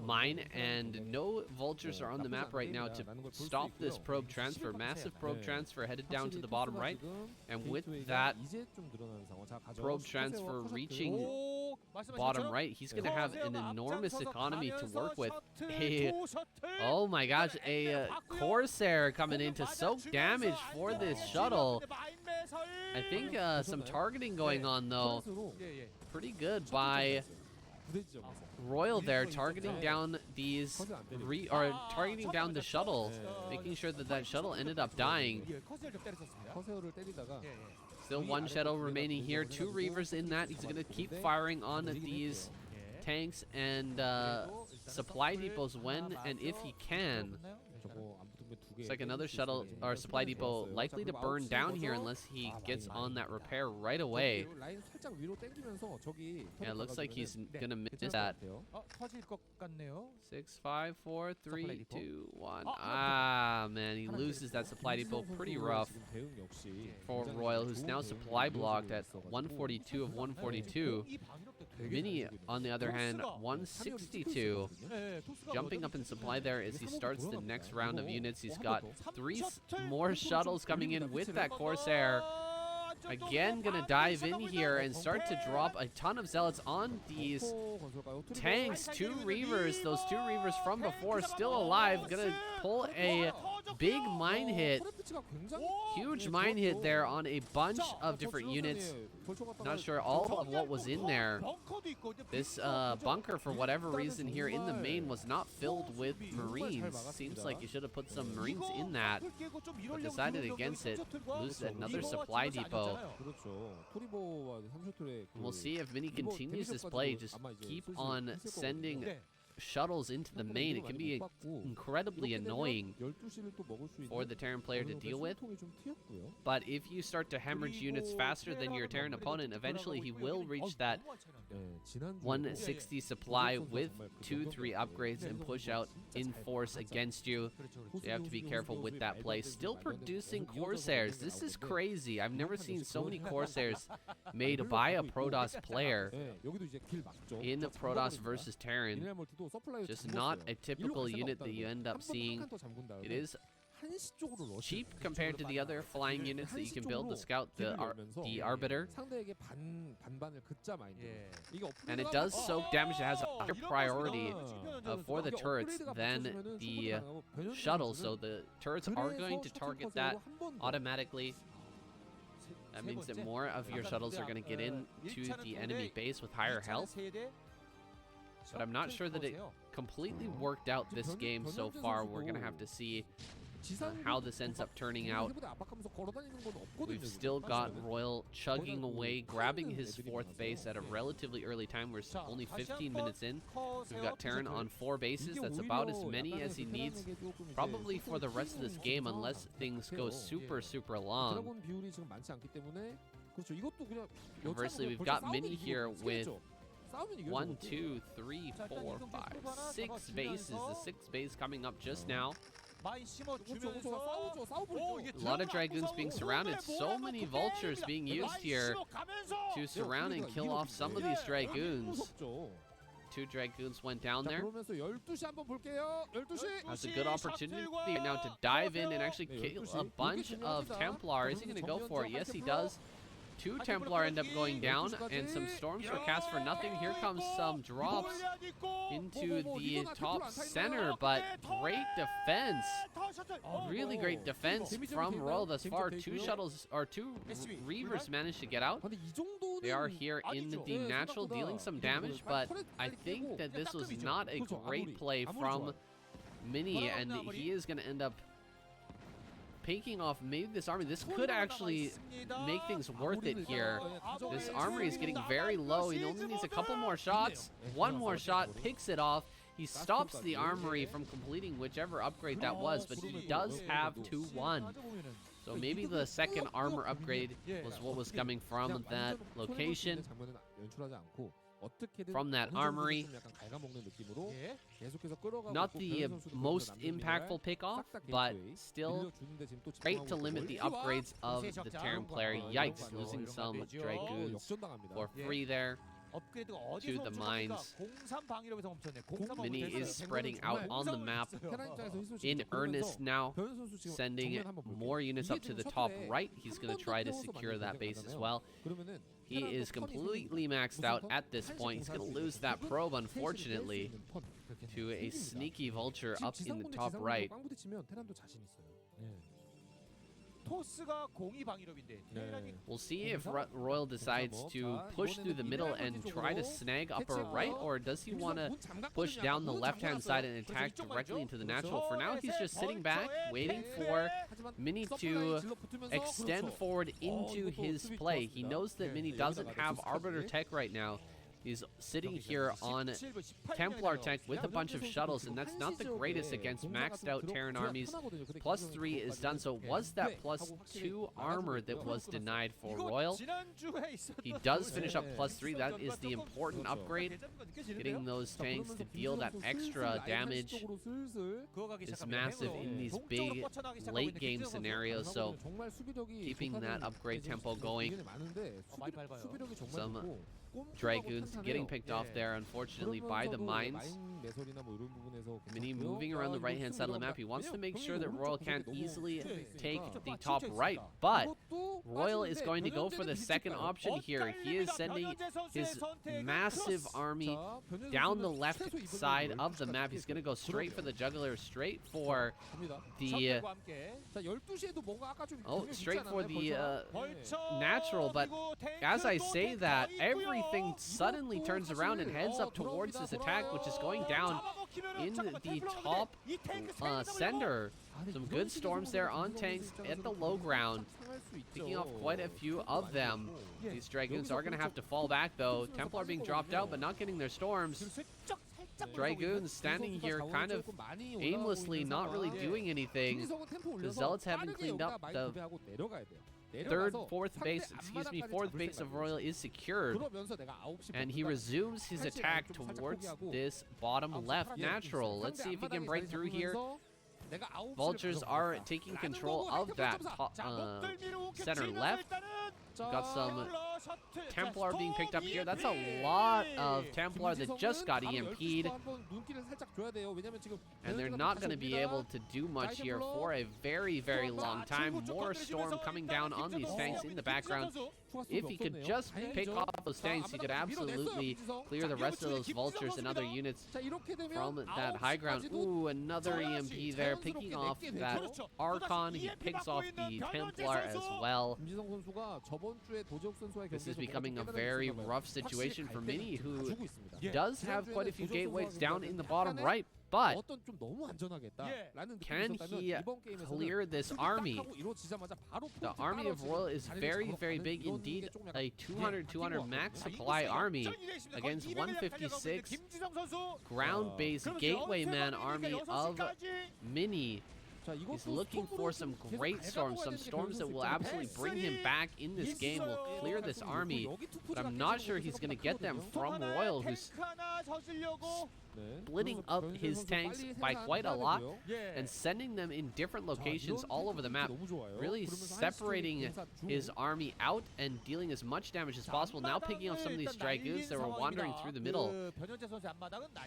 Speaker 1: mine, and no vultures are on the map right now to stop this probe transfer. Massive probe transfer headed down to the bottom right. And with that probe transfer reaching bottom right, he's going to have an enormous economy to work with. Oh my gosh, a Corsair coming in to soak damage for this shuttle. I think some targeting going on though. Pretty good by Royal there, targeting down these targeting down the shuttle, making sure that that shuttle ended up dying. Still one shuttle remaining here, 2 Reavers in that. He's going to keep firing on these tanks and supply depots when and if he can. Looks like another shuttle or supply depot likely to burn down here unless he gets on that repair right away. Yeah, it looks like he's gonna miss that. 6, 5, 4, 3, 2, 1. Ah, man, he loses that supply depot. Pretty rough for Royal, who's now supply blocked at 142 of 142. Mini, on the other hand, 162. Jumping up in supply there as he starts the next round of units. He's got 3 more shuttles coming in with that Corsair. Again, gonna dive in here and start to drop a ton of zealots on these tanks. 2 Reavers, those 2 Reavers from before, still alive. Gonna pull a big mine hit. Huge mine hit there on a bunch of different units. Not sure all of what was in there. This bunker, for whatever reason here in the main, was not filled with Marines. Seems like you should have put some Marines in that, but decided against it. Loses another supply depot. We'll see if Mini continues this play. Just keep on sending shuttles into the main. It can be incredibly annoying for the Terran player to deal with, but if you start to hemorrhage units faster than your Terran opponent, eventually he will reach that 160 supply with 2-3 upgrades and push out in force against you. So you have to be careful with that play. Still producing Corsairs. This is crazy. I've never seen so many Corsairs made by a Protoss player in Protoss versus Terran. Just not a typical unit that you end up seeing. It is cheap compared to the other flying units that you can build, the Scout, the Arbiter. And it does soak damage. It has a higher priority for the turrets than the shuttle, so the turrets are going to target that automatically. That means that more of your shuttles are going to get into the enemy base with higher health. But I'm not sure that it completely worked out this game so far. We're going to have to see how this ends up turning out. We've still got Royal chugging away, grabbing his 4th base at a relatively early time. We're only 15 minutes in. We've got Terran on 4 bases. That's about as many as he needs, probably for the rest of this game, unless things go super, super long. Conversely, we've got Mini here with 1, 2, 3, 4, 5, 6 bases. The 6th base coming up just now. A lot of Dragoons being surrounded. So many Vultures being used here to surround and kill off some of these Dragoons. 2 Dragoons went down there. That's a good opportunity now to dive in and actually kill a bunch of Templar. Is he going to go for it? Yes, he does. 2 Templar end up going down, and some storms were cast for nothing. Here comes some drops into the top center, but great defense. Really great defense from Royal thus far. 2 shuttles, or 2 Reavers managed to get out. They are here in the natural, dealing some damage, but I think that this was not a great play from Mini, and he is going to end up picking off maybe this army. This could actually make things worth it here. This armory is getting very low. He only needs a couple more shots. 1 more shot, picks it off. He stops the armory from completing whichever upgrade that was, but he does have 2-1. So maybe the 2nd armor upgrade was what was coming from that location, from that armory. Not the most impactful pickoff, but still great to limit the upgrades of the Terran player. Yikes, losing some Dragoons for free there to the mines. Mini is spreading out on the map in earnest now, sending more units up to the top right. He's going to try to secure that base as well. He is completely maxed out at this point. He's going to lose that probe, unfortunately, to a sneaky Vulture up in the top right. We'll see if Royal decides to push through the middle and try to snag upper right, or does he want to push down the left-hand side and attack directly into the natural? For now, he's just sitting back, waiting for Mini to extend forward into his play. He knows that Mini doesn't have Arbiter Tech right now. He's sitting here on Templar Tech with a bunch of shuttles, and that's not the greatest against maxed out Terran armies. +3 is done, so it was that +2 armor that was denied for Royal. He does finish up +3. That is the important upgrade. Getting those tanks to deal that extra damage is massive in these big late game scenarios, so keeping that upgrade tempo going. Some Dragoons getting picked off there, unfortunately, by the mines. Mini moving around the right-hand side of the map. He wants to make sure that Royal can't easily take the top right, but Royal is going to go for the 2nd option here. He is sending his massive army down the left side of the map. He's going to go straight for the juggler, straight for the natural, but as I say that, everything suddenly turns around and heads up towards his attack, which is going down in the top center. Some good storms there on tanks at the low ground, picking off quite a few of them. These Dragoons are going to have to fall back, though. Templar being dropped out, but not getting their storms. Dragoons standing here kind of aimlessly, not really doing anything. The Zealots haven't cleaned up. The fourth base of Royal is secured, and he resumes his attack towards this bottom left natural. Let's see if he can break through here. Vultures are taking control of that center left. Got some Templar being picked up here. That's a lot of Templar that just got EMP'd. And they're not going to be able to do much here for a very, very long time. More storm coming down on these tanks in the background. If he could just pick off those tanks, he could absolutely clear the rest of those Vultures and other units from that high ground. Ooh, another EMP there, picking off that Archon. He picks off the Templar as well. This is becoming a very rough situation for Mini, who does have quite a few gateways down in the bottom right, but can he clear this army? The army of Royal is very, very big indeed. A 200 max supply army against 156 ground-based gateway man army of Mini. He's looking for some great storms, some storms that will absolutely bring him back in this game, will clear this army, but I'm not sure he's going to get them from Royal, who's splitting up his tanks by quite a lot and sending them in different locations all over the map, really separating his army out and dealing as much damage as possible. Now picking off some of these Dragoons that were wandering through the middle,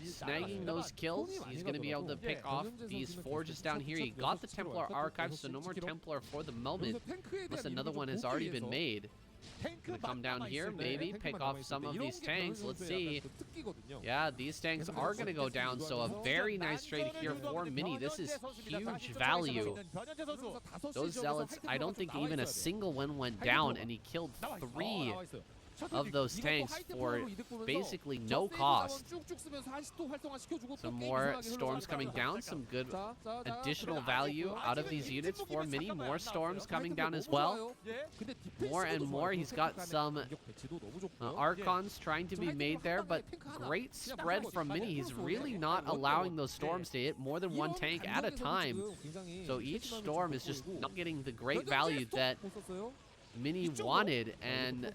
Speaker 1: snagging those kills. He's going to be able to pick off these forges down here. He got the Templar Archives, so no more Templar for the moment, unless another one has already been made. Gonna come down here, maybe pick off some of these tanks. Let's see. Yeah, these tanks are gonna go down, so a very nice trade here for Mini. This is huge value. Those zealots, I don't think even a single one went down, and he killed 3 of those tanks for basically no cost. Some more storms coming down, some good additional value out of these units for Mini. More storms coming down as well. More and more. He's got some Archons trying to be made there, but great spread from Mini. He's really not allowing those storms to hit more than one tank at a time. So each storm is just not getting the great value that Mini wanted, and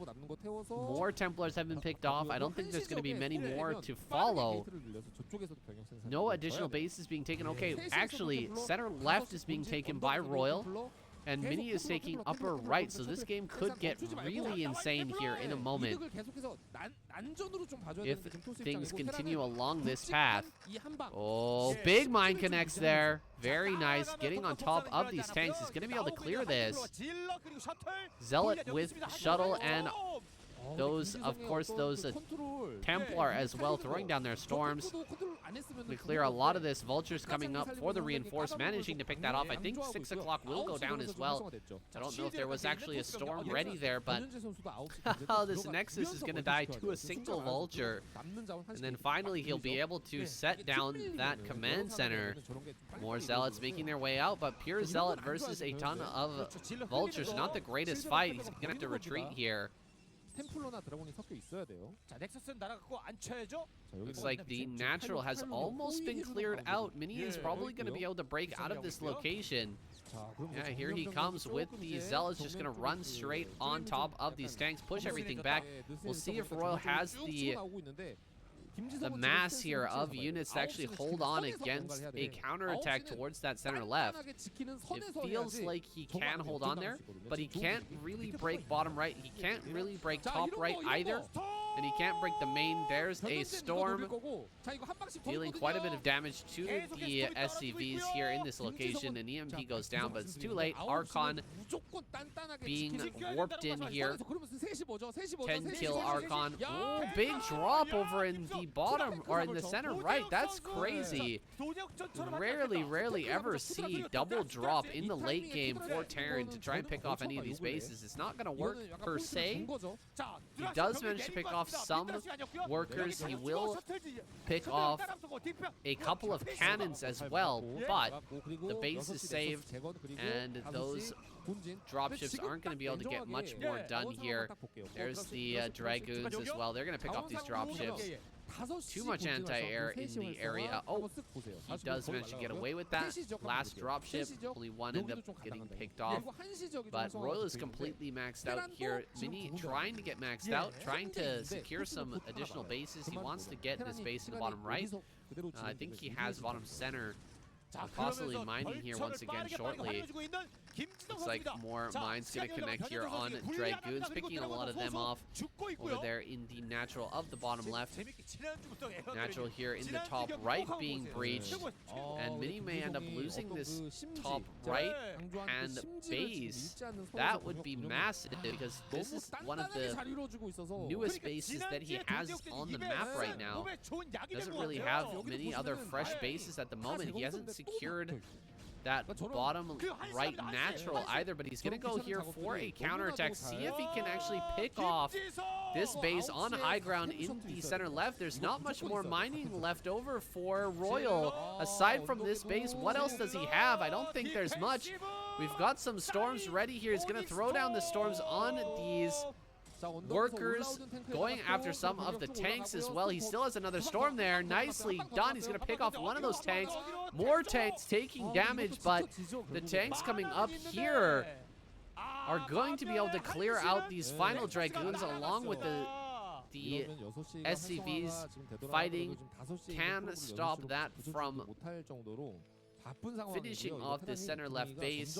Speaker 1: more Templars have been picked off. I don't think there's going to be many more to follow. No additional bases being taken. Okay, actually, center left is being taken by Royal, and Mini is taking upper right, so this game could get really insane here in a moment if things continue along this path. Oh, big mine connects there. Very nice. Getting on top of these tanks. He's going to be able to clear this. Zealot with shuttle and those, of course, those Templar as well, throwing down their storms. We clear a lot of this. Vultures coming up for the reinforce, managing to pick that off. I think 6 o'clock will go down as well. I don't know if there was actually a storm ready there, but this Nexus is going to die to a single Vulture. And then finally he'll be able to set down that command center. More Zealots making their way out, but pure Zealot versus a ton of Vultures. Not the greatest fight. He's going to have to retreat here. Looks like the natural has almost been cleared out. Mini is probably going to be able to break out of this location. Yeah, here he comes with the Zealots, just going to run straight on top of these tanks, push everything back. We'll see if Royal has the mass here of units to actually hold on against a counterattack towards that center left. It feels like he can hold on there, but he can't really break bottom right. He can't really break top right either. And he can't break the main. There's a storm dealing quite a bit of damage to the SCVs here in this location. An EMP goes down, but it's too late. Archon being warped in here. 10 kill Archon. Oh, big drop over in the bottom, or in the center right. That's crazy. Rarely ever see double drop in the late game for Terran to try and pick off any of these bases. It's not going to work per se. He does manage to pick off some workers. He will pick off a couple of cannons as well, but the base is saved, and those dropships aren't going to be able to get much more done here. There's the Dragoons as well. They're going to pick off these dropships. Too much anti-air in the area. Oh, he does manage to get away with that. Last dropship, only one ended up getting picked off. But Royal is completely maxed out here. Mini trying to get maxed out, trying to secure some additional bases. He wants to get this base in the bottom right. I think he has bottom center. Possibly mining here once again shortly. Looks like more mines going to connect here on Dragoons, picking a lot of them off over there in the natural of the bottom left. Natural here in the top right being breached, and Mini may end up losing this top right and base. That would be massive, because this is one of the newest bases that he has on the map right now. Doesn't really have many other fresh bases at the moment. He hasn't secured that bottom right natural either, but he's going to go here for a counterattack, see if he can actually pick off this base on high ground in the center left. There's not much more mining left over for Royal. Aside from this base, what else does he have? I don't think there's much. We've got some storms ready here. He's going to throw down the storms on these workers, going after some of the tanks as well. He still has another storm there. Nicely done. He's going to pick off one of those tanks. More tanks taking damage, but the tanks coming up here are going to be able to clear out these final Dragoons along with the SCVs fighting. Can stop that from finishing off the center left base.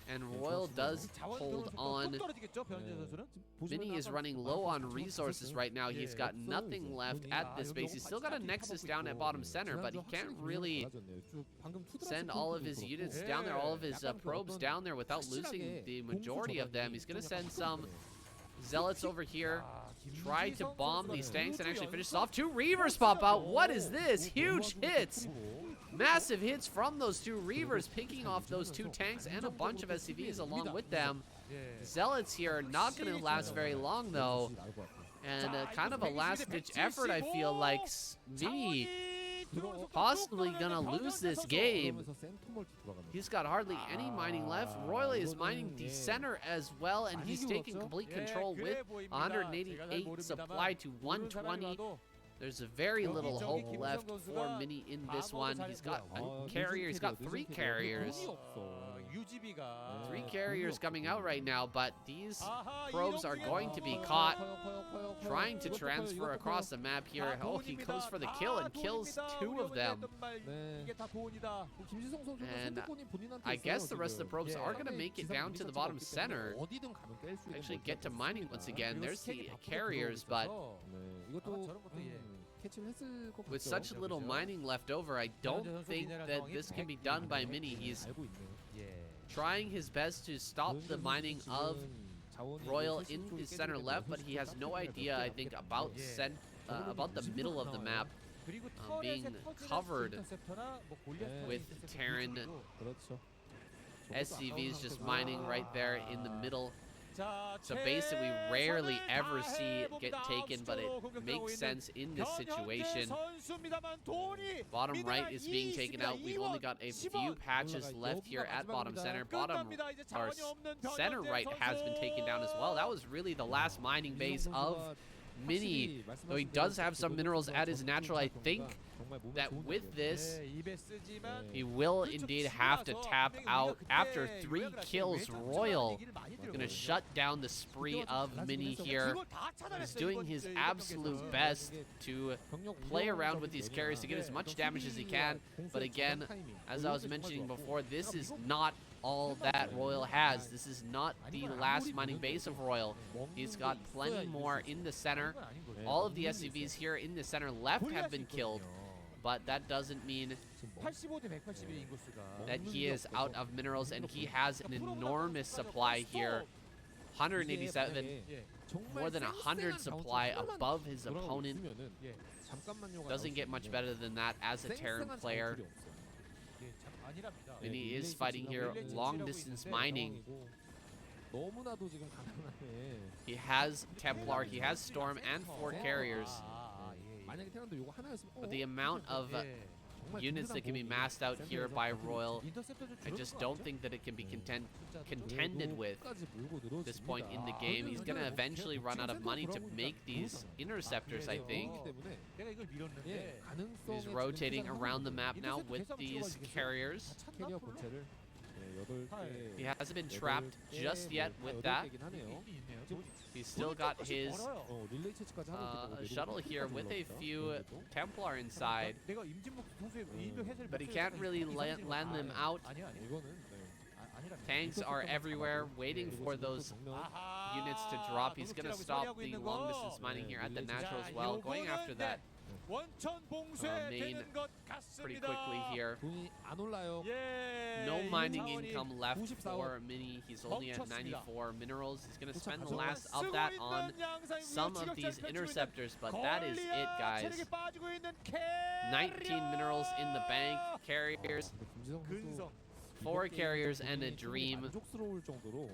Speaker 1: And Royal does hold on. Mini is running low on resources right now. He's got nothing left at this base. He's still got a Nexus down at bottom center, but he can't really send all of his units down there, all of his probes down there without losing the majority of them. He's going to send some Zealots over here, try to bomb these tanks and actually finish off. 2 Reavers pop out. What is this? Huge hits. Massive hits from those 2 Reavers, picking off those 2 tanks and a bunch of SCVs along with them. Zealots here not going to last very long, though. And kind of a last-ditch effort, I feel like. Mini possibly going to lose this game. He's got hardly any mining left. Royal is mining the center as well, and he's taking complete control with 188 supply to 120. There's a very little hope left for Mini in this one. He's got a carrier. He's got 3 carriers. 3 carriers coming out right now, but these probes are going to be caught trying to transfer across the map here. Oh, he goes for the kill and kills 2 of them. And I guess the rest of the probes are going to make it down to the bottom center. Actually get to mining once again. There's the carriers, but with such little mining left over, I don't think that this can be done by Mini. He's trying his best to stop the mining of Royal in the center left, but he has no idea, I think, about the middle of the map being covered with Terran SCVs just mining right there in the middle. It's a base that we rarely ever see get taken, but it makes sense in this situation. Bottom right is being taken out. We've only got a few patches left here at bottom center. Center right has been taken down as well. That was really the last mining base of Mini. Though he does have some minerals at his natural, I think that with this, he will indeed have to tap out after 3 kills. Royal going to shut down the spree of Mini here. He's doing his absolute best to play around with these carriers to get as much damage as he can. But again, as I was mentioning before, this is not all that Royal has. This is not the last mining base of Royal. He's got plenty more in the center. All of the SCVs here in the center left have been killed, but that doesn't mean that he is out of minerals, and he has an enormous supply here. 187, more than 100 supply above his opponent. Doesn't get much better than that as a Terran player. And he is fighting here long distance mining. He has Templar, he has Storm and 4 carriers. But the amount of units that can be massed out here by Royal, I just don't think that it can be contended with at this point in the game. He's going to eventually run out of money to make these interceptors, I think. He's rotating around the map now with these carriers. He hasn't been trapped just yet with that. He's still got his shuttle here with a few Templar inside, but he can't really land them out. Tanks are everywhere waiting for those units to drop. He's going to stop the long distance mining here at the natural as well, going after that
Speaker 2: 원천 봉쇄되는 것
Speaker 1: pretty
Speaker 2: 같습니다.
Speaker 1: quickly here.
Speaker 2: 돈이 안 올라요.
Speaker 1: No mining
Speaker 2: 이윤상원이
Speaker 1: income left
Speaker 2: 94원.
Speaker 1: for Mini. He's only at
Speaker 2: 멈췄습니다.
Speaker 1: 94 minerals. He's going to spend the
Speaker 2: 쫓아가죠.
Speaker 1: last of that on some of these interceptors, but that is it, guys. 19 minerals in the bank. Carriers,
Speaker 2: 근성.
Speaker 1: 4 carriers and a dream.
Speaker 2: 만족스러울 정도로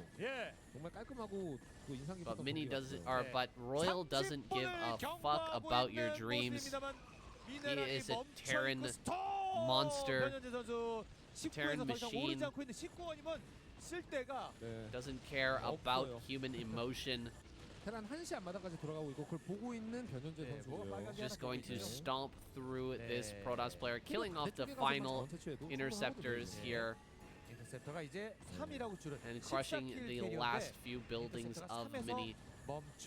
Speaker 2: 정말 깔끔하고 그 인상 깊었던
Speaker 1: But Mini
Speaker 2: 경기였어요.
Speaker 1: doesn't, but Royal doesn't give a fuck about your dreams. He is a Terran monster, Terran machine. Doesn't care about human emotion.
Speaker 2: 테란 1시 앞마당까지 돌아가고 있고 그걸 보고 있는 변현재 선수고요.
Speaker 1: Just going to stomp through this Protoss player, killing off the final interceptors here
Speaker 2: 인터셉터가 이제 3이라고 줄은
Speaker 1: and crushing the last few buildings of Mini,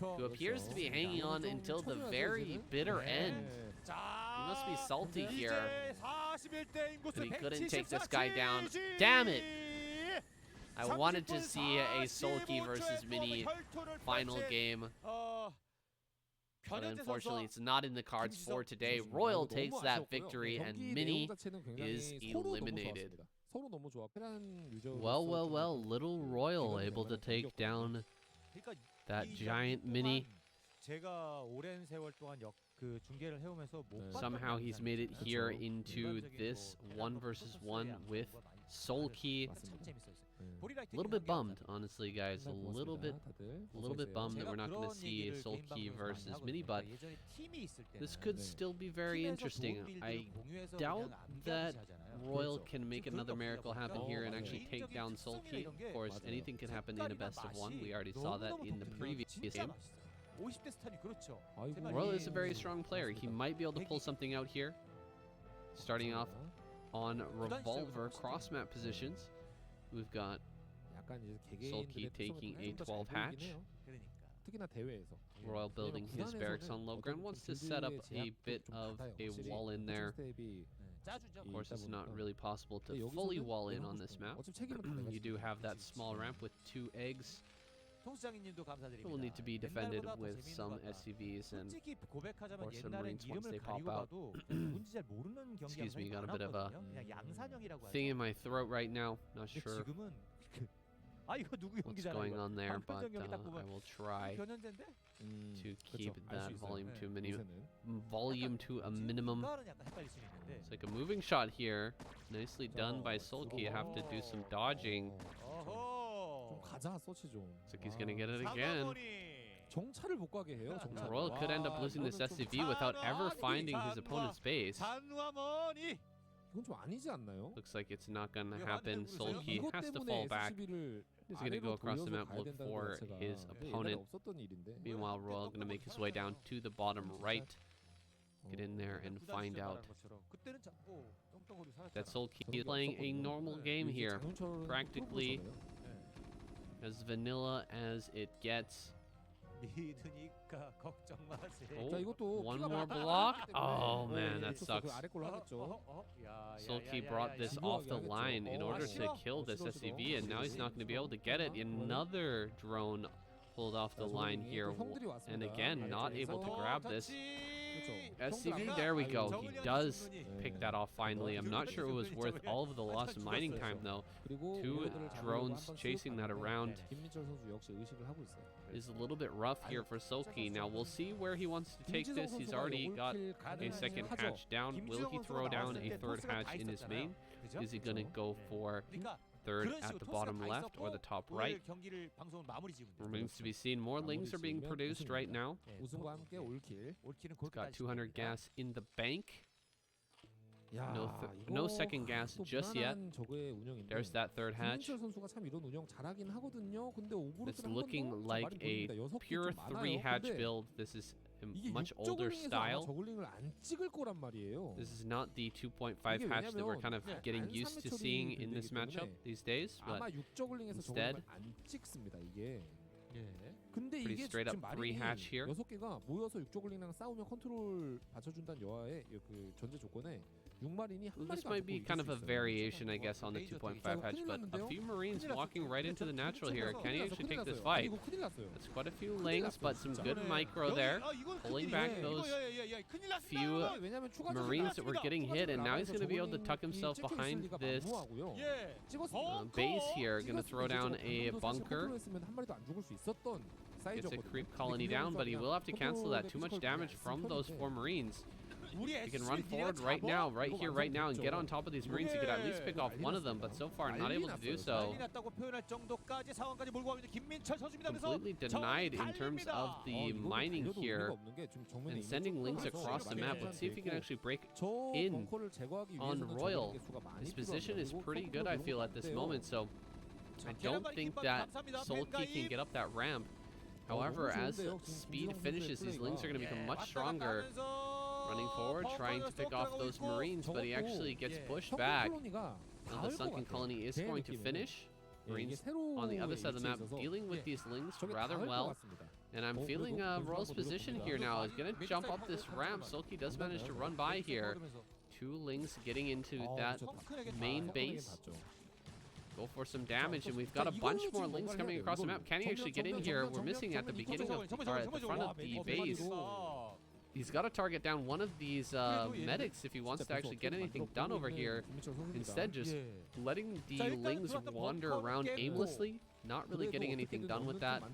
Speaker 1: who appears to be hanging on until the very bitter end. He must be salty here, but he couldn't take this guy down. Damn it! I wanted to see a Sulky versus Mini final game, but unfortunately it's not in the cards for today. Royal takes that victory and Mini is eliminated. Well, little Royal able to take down that giant Mini. Somehow he's made it here into this 1 versus 1 with Sulky. A little bit bummed, honestly, guys. A little bit bummed that we're not going to see Sulky versus Mini, but this could still be very interesting. I doubt that Royal can make another miracle happen here and actually take down Sulky. Of course, anything can happen in a best of 1. We already saw that in the previous game. Royal is a very strong player. He might be able to pull something out here. Starting off on Revolver cross-map positions. We've got Sulky taking a 12 hatch. Royal building his barracks on low ground. Wants to set up a bit of a wall in there. Of course, it's not really possible to fully wall in on this map. You do have that small ramp with 2 eggs. It will need to be defended with some SCVs and of course some Marines once they pop out. Excuse me, got a bit of a thing in my throat right now. Not sure what's going on there, but I will try to keep that volume to a minimum. It's like a moving shot here. Nicely done by Sulky. You have to do some dodging. Looks like he's gonna get it again. Royal could end up losing this SCV without ever finding his opponent's base. Looks like it's not gonna happen. Sulky has to fall back. He's gonna go across the map, look for his opponent. Meanwhile, Royal gonna make his way down to the bottom right. Get in there and find out that Sulky is playing a normal game here. Practically as vanilla as it gets. Oh, one more block. Oh man, that sucks. Sulky brought this off the line in order to kill this SCV, and now he's not going to be able to get it. Another drone pulled off the line here, and again, not able to grab this SCV. There we go. He does pick that off finally. I'm not sure it was worth all of the lost mining time though. 2 drones chasing that around is a little bit rough here for Sulky. Now we'll see where he wants to take this. He's already got a second hatch down. Will he throw down a third hatch in his main? Is he going to go for third at the bottom left or the top right? Remains to be seen. More lings are being produced right now. He's got 200 gas in the bank. No second gas just yet. There's that third hatch. It's looking like a pure 3 hatch build. This is a much older style. This is not the 2.5 hatch that we're kind of getting used to seeing in this matchup these days, but instead
Speaker 2: 근데
Speaker 1: Pretty
Speaker 2: 이게
Speaker 1: straight up
Speaker 2: 지금
Speaker 1: three
Speaker 2: 마린이
Speaker 1: hatch here.
Speaker 2: 6개가 모여서 육저글링이랑 싸우면 컨트롤 받쳐준다는 여하의 그 전제 조건에 6마린이 한
Speaker 1: This
Speaker 2: 마리가
Speaker 1: might be kind of a variation, I guess, on the 2.5 hatch, but a few Marines walking right into the natural here. Can he actually take this fight?
Speaker 2: 이거 큰일 났어요.
Speaker 1: That's quite a few lings, but some good micro there. Pulling back those few
Speaker 2: 왜냐면 추가적인
Speaker 1: Marines that were getting hit, and now he's going to be able to tuck himself behind this base here. Going to throw down a bunker. Gets a creep colony down, but he will have to cancel that. Too much damage from those 4 Marines. He can run forward right now, right here, right now, and get on top of these Marines. He could at least pick off one of them, but so far not able to do so. Completely denied in terms of the mining here and sending lings across the map. Let's see if he can actually break in on Royal. His position is pretty good, I feel, at this moment, so I don't think that Sulky can get up that ramp. However, as speed finishes, these lings are going to become much stronger. Running forward, trying to pick off those Marines, but he actually gets pushed back. Now the sunken colony is going to finish. Marines on the other side of the map dealing with these lings rather well. And I'm feeling Royal's position here now. He's going to jump up this ramp. Sulky does manage to run by here. 2 lings getting into that main base. Go for some damage, and we've got a bunch more lings coming across the map. Can he actually get in here? We're missing at the beginning of, or at the front of the base. He's got to target down one of these medics if he wants to actually get anything done over here. Instead, just letting the lings wander around aimlessly, not really getting anything done with that. A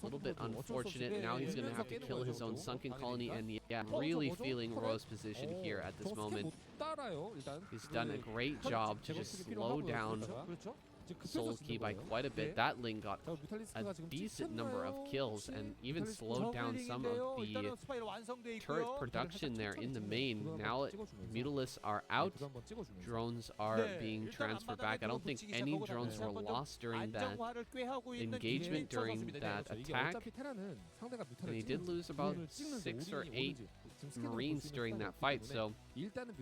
Speaker 1: little bit unfortunate. Now he's going to have to kill his own sunken colony, and yeah, really feeling Roy's position here at this moment. He's done a great job to just slow down Sulky by quite a bit. That ling got a decent number of kills and even slowed down some of the turret production there in the main. Now Mutalisks are out. Drones are being transferred back. I don't think any drones were lost during that engagement, during that attack. And he did lose about 6 or 8 Marines during that fight, so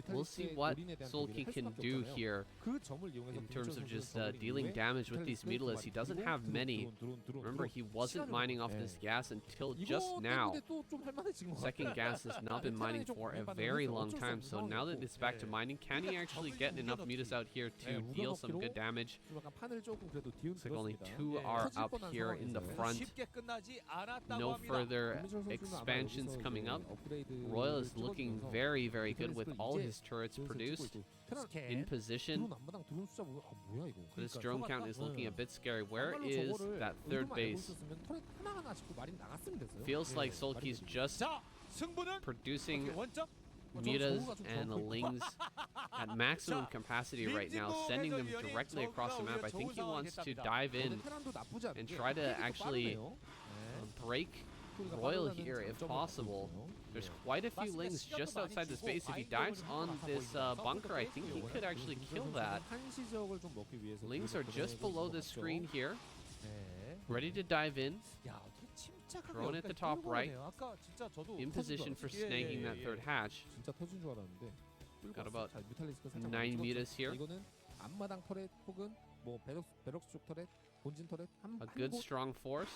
Speaker 1: we'll see what Sulky can do here in terms of just dealing damage with these Mutalisks. He doesn't have many. Remember, he wasn't mining off this gas until just now. Second gas has not been mining for a very long time, so now that it's back to mining, can he actually get enough Mutalisks out here to deal some good damage? Looks like only 2 are up here in the front. No further expansions coming up. Royal is looking very, very good with all his turrets produced in position. This drone count is looking a bit scary. Where is that 3rd base? Feels like Sulky's just producing mutas and lings at maximum capacity right now, sending them directly across the map. I think he wants to dive in and try to actually break Royal here if possible. There's quite a few lings just outside this base. If he dives on this bunker, I think he could actually kill that. Lings are just below the screen here, ready to dive in. Drone at the top right, in position for snagging that 3rd hatch. Got about 9 mutas here. A good strong force.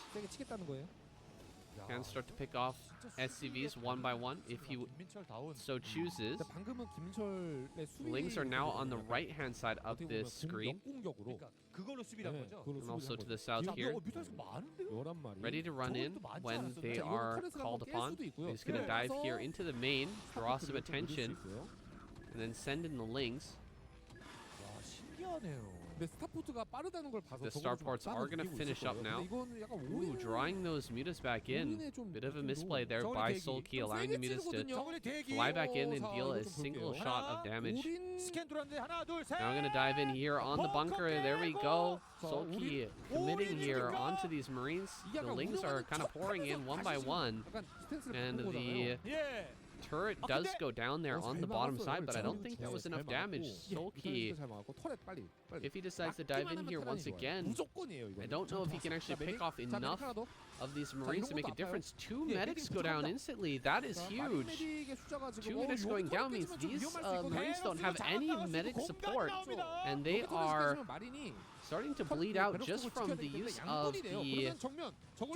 Speaker 1: Can start to pick off SCVs one by one if he so chooses. Lings are now on the right-hand side of this screen. And also to the south here. Ready to run in when they are called upon. He's going to dive here into the main, draw some attention, and then send in the lings. The starports are going to finish up now. Ooh, drawing those mutas back in. Bit of a misplay there by Sulky, allowing the mutas to fly back in and deal a single shot of damage. Now I'm going to dive in here on the bunker. There we go. Sulky committing here onto these Marines. The lings are kind of pouring in one by one. And the turret does go down there on the bottom side, but I don't think that was enough damage. Sulky, if he decides to dive in here once again, I don't know if he can actually pick off enough of these Marines to make a
Speaker 2: 이런 것도
Speaker 1: difference. Two
Speaker 2: 예,
Speaker 1: medics
Speaker 2: 헤딩
Speaker 1: go down
Speaker 2: 부족합니다.
Speaker 1: instantly. That is huge.
Speaker 2: 메딕의 숫자가 지금
Speaker 1: Two medics going down means these Marines don't have any medic support, and they are starting to bleed out just from the use of the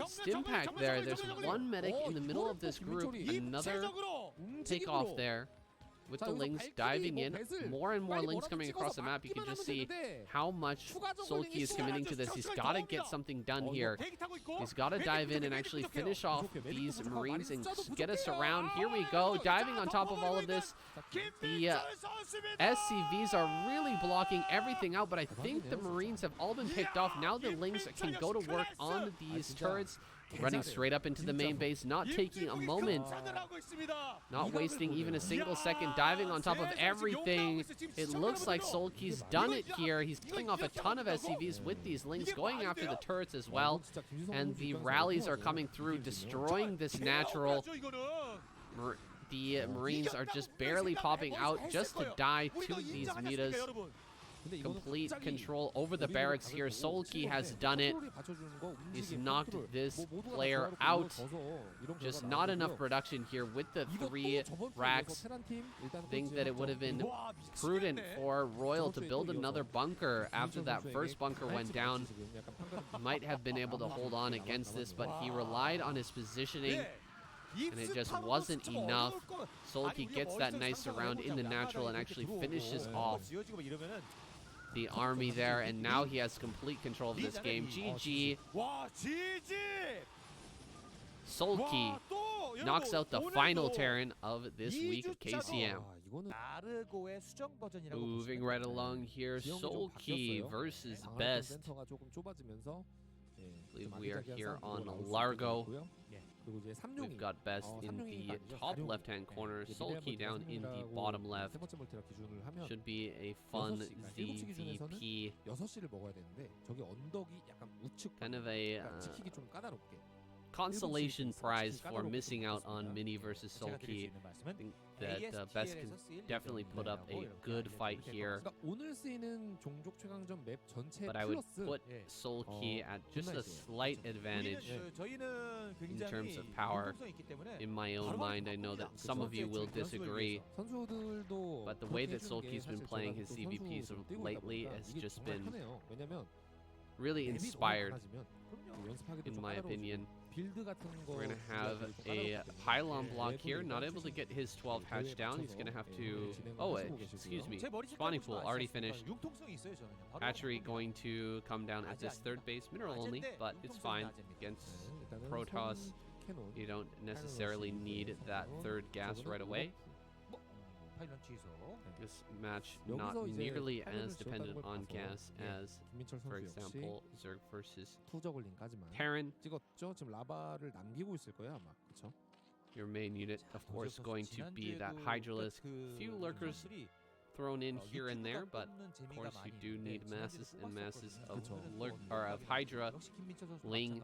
Speaker 1: stim pack there. There's one medic in the middle of this group, another takeoff there with the Lings diving in. More and more Lings coming across the map. You can just see how much Solki is committing to this. He's got to get something done here. He's got to dive in and actually finish off these Marines and get us around. Here we go, diving on top of all of this. The SCVs are really blocking everything out, but I think the Marines have all been picked off. Now the Lings can go to work on these turrets. Running straight up into the main base, not taking a moment, not wasting even a single second, diving on top of everything. It looks like Solki's done it here. He's killing off a ton of SCVs with these Lings, going after the turrets as well. And the rallies are coming through, destroying this natural. The Marines are just barely popping out just to die to these mutas. Complete control over the barracks here. Solki has done it. He's knocked this player out. Just not enough production here with the 3 racks. Think that it would have been prudent for Royal to build another bunker after that first bunker went down. Might have been able to hold on against this, but he relied on his positioning, and it just wasn't enough. Solki gets that nice surround in the natural and actually finishes off the army there, and now he has complete control of this game. GG. Solki knocks out the final Terran of this week of KCM. Moving right along here, Solki versus Best. I believe we are here on Largo. We've got Best in the top left-hand corner, Solki down in the bottom left. Should be a fun ZVP. Kind of a consolation prize for missing out on Mini versus Solki. I think that Best can definitely put up a good fight here. But I would put Solki at just a slight advantage in terms of power. In my own mind, I know that some of you will disagree, but the way that Solki's been playing his CVPs lately has just been really inspired, in my opinion. We're going to have a pylon block here. Not able to get his 12 hatch down. He's going to have to... Oh, excuse me. Spawning pool already finished. Hatchery going to come down at this third base. Mineral only, but it's fine. Against Protoss, you don't necessarily need that third gas right away. This match not nearly as dependent on gas as, for example, Zerg versus Terran. Your main unit, of course, going to be that Hydralisk. Few lurkers thrown in here and there, but of course you do need masses and masses of Hydra, Ling,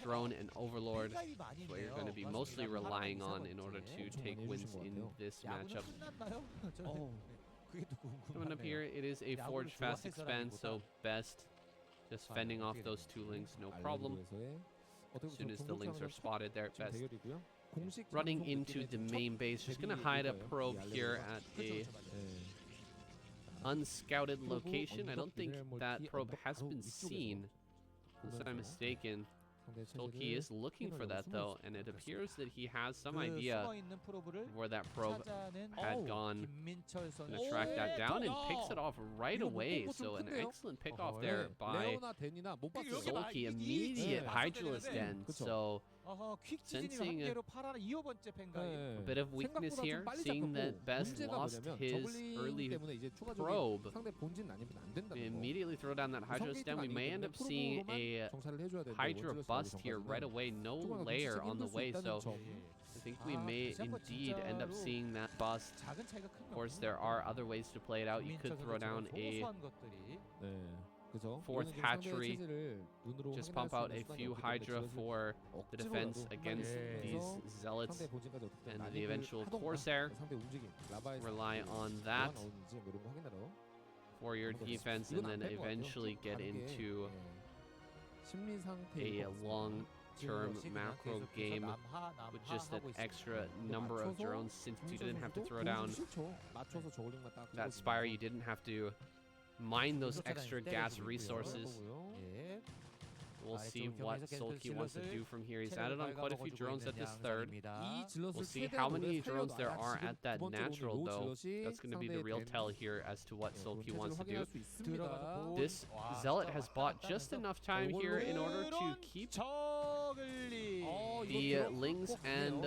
Speaker 1: Drone, and Overlord. That's what you're going to be mostly relying on in order to take wins in this matchup. Coming up here, it is a Forge Fast Expand, so Best just fending off those 2 Lings, no problem. As soon as the Lings are spotted there, Best running into the main base. Just going to hide a probe here at a unscouted location. I don't think that probe has been seen. Unless I'm mistaken. Solki is looking for that though, and it appears that he has some idea where that probe had gone. Gonna track that down and picks it off right away. So an excellent pick off there by Solki. Immediate Hydralisk Den. So sensing a bit of weakness here, seeing that Best lost his early probe. We immediately throw down that Hydralisk Den. We may end up seeing a Hydra bust here right away, no layer on the way, so I think we may indeed end up seeing that bust. Of course, there are other ways to play it out. You could throw down a 4th hatchery, just pump out a few Hydra for the defense against these Zealots and the eventual Corsair. Rely on that for your defense, and then eventually get into
Speaker 2: 심리 상태인
Speaker 1: a
Speaker 2: 것 같습니다.
Speaker 1: long-term macro game with just an extra number of drones, since you didn't have to throw down
Speaker 2: 맞춰서 저울링만 딱
Speaker 1: that spire, you didn't have to mine those extra gas resources.
Speaker 2: 예.
Speaker 1: We'll see what Sulky wants to do from here. He's added on quite a few drones at this third. We'll see how many drones there are at that natural, though. That's going to be the real tell here as to what Sulky wants to do. This Zealot has bought just enough time here in order to keep the Lings and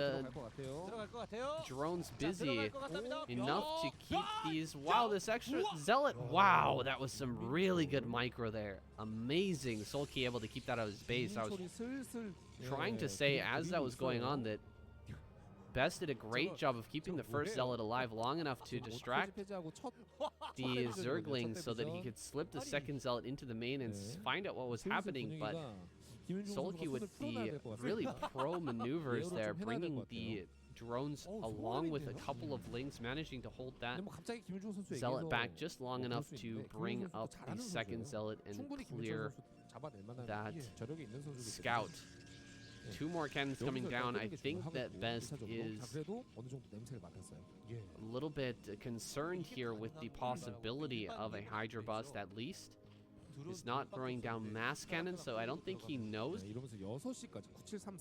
Speaker 1: drones busy enough to keep these. Wow, this extra Zealot. Wow, that was some really good micro there. Amazing. Sulky able to keep that out of his base. I was trying to say as that was going on that Best did a great job of keeping the first Zealot alive long enough to distract the Zerglings so that he could slip the second Zealot into the main and find out what was happening, but Sulky with the really pro maneuvers there, bringing the drones along with a couple of Lings, managing to hold that Zealot back just long enough to bring up the second Zealot and clear that scout. Two more cannons coming down. I think that Best is a little bit concerned here with the possibility of a Hydra bust, at least. He's not throwing down mass cannons, so I don't think he knows,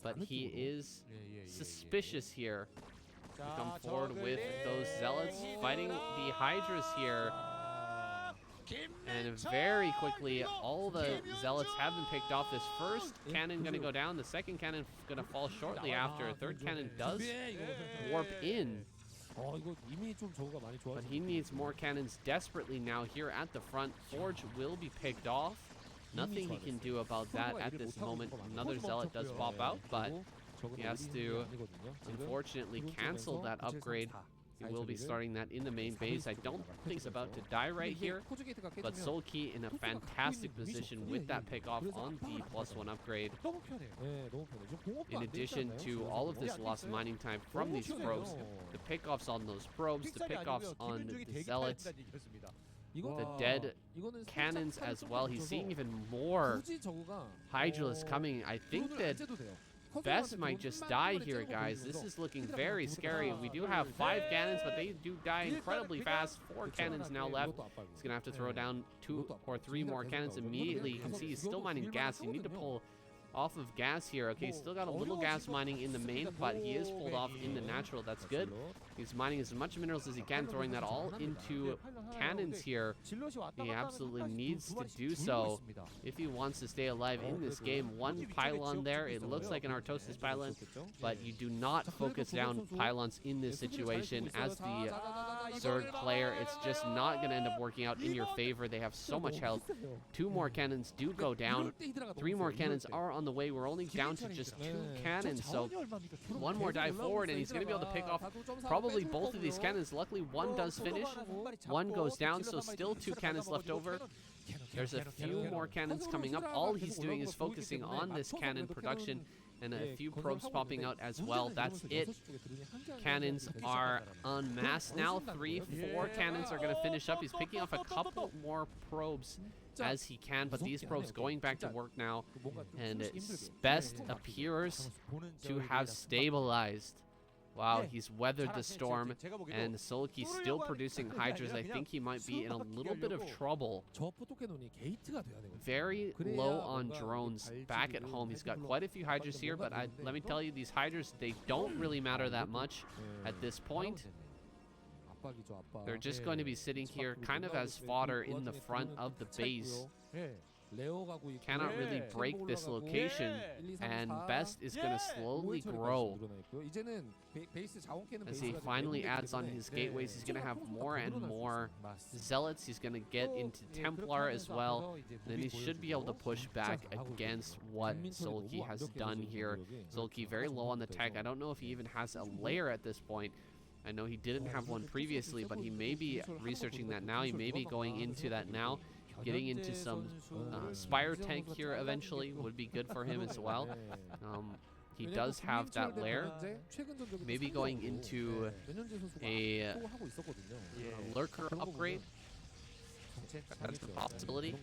Speaker 1: but he is suspicious here to come forward with those Zealots fighting the Hydras here. And very quickly, all the Zealots have been picked off. This first cannon going to go down. The second cannon going to fall shortly after. Third cannon does warp in. But he needs more cannons desperately now here at the front. Forge will be picked off. Nothing he can do about that at this moment. Another Zealot does pop out, but he has to unfortunately cancel that upgrade. He will be starting that in the main base. I don't think he's about to die right here, but Sulky in a fantastic position with that pickoff on the +1 upgrade. In addition to all of this lost mining time from these probes, the pickoffs on those probes, the pickoffs on the Zealots, the dead cannons as well. He's seeing even more Hydras coming. I think that Best might just die here, guys. This is looking very scary. We do have 5 cannons, but they do die incredibly fast. 4 cannons now left. He's going to have to throw down 2 or 3 more cannons immediately. You can see he's still mining gas. You need to pull off of gas here. Okay, still got a little gas mining in the main, but he is pulled off in the natural. That's good. He's mining as much minerals as he can, throwing that all into cannons here. He absolutely needs to do so if he wants to stay alive in this game. 1 pylon there. It looks like an Artosis pylon, but you do not focus down pylons in this situation. As the Zerg player, it's just not going to end up working out in your favor. They have so much health. 2 more cannons do go down. 3 more cannons are on the way. We're only down to just 2 cannons, so 1 more dive forward and he's going to be able to pick off probably both of these cannons. Luckily 1 does finish, 1 goes down, so still 2 cannons left over. There's a few more cannons coming up. All he's doing is focusing on this cannon production and a few probes popping out as well. That's it. Cannons are en masse now. 3, 4 cannons are going to finish up. He's picking off a couple more probes as he can, but these probes going back to work now, and Best appears to have stabilized. Wow, he's weathered the storm, and Sulky still producing Hydras. I think he might be in a little bit of trouble. Very low on drones back at home. He's got quite a few Hydras here, but let me tell you, these Hydras, they don't really matter that much at this point. They're just going to be sitting here kind of as fodder in the front of the base. Cannot really break this location, and Best is going to slowly grow. As he finally adds on his gateways, he's going to have more and more Zealots. He's going to get into Templar as well. And then he should be able to push back against what Sulky has done here. Sulky very low on the tech. I don't know if he even has a layer at this point. I know he didn't have one previously, but he may be researching that now. He may be going into that now. Getting into some Spire tank here eventually would be good for him as well. He does have that lair. Maybe going into a Lurker upgrade. That's a possibility.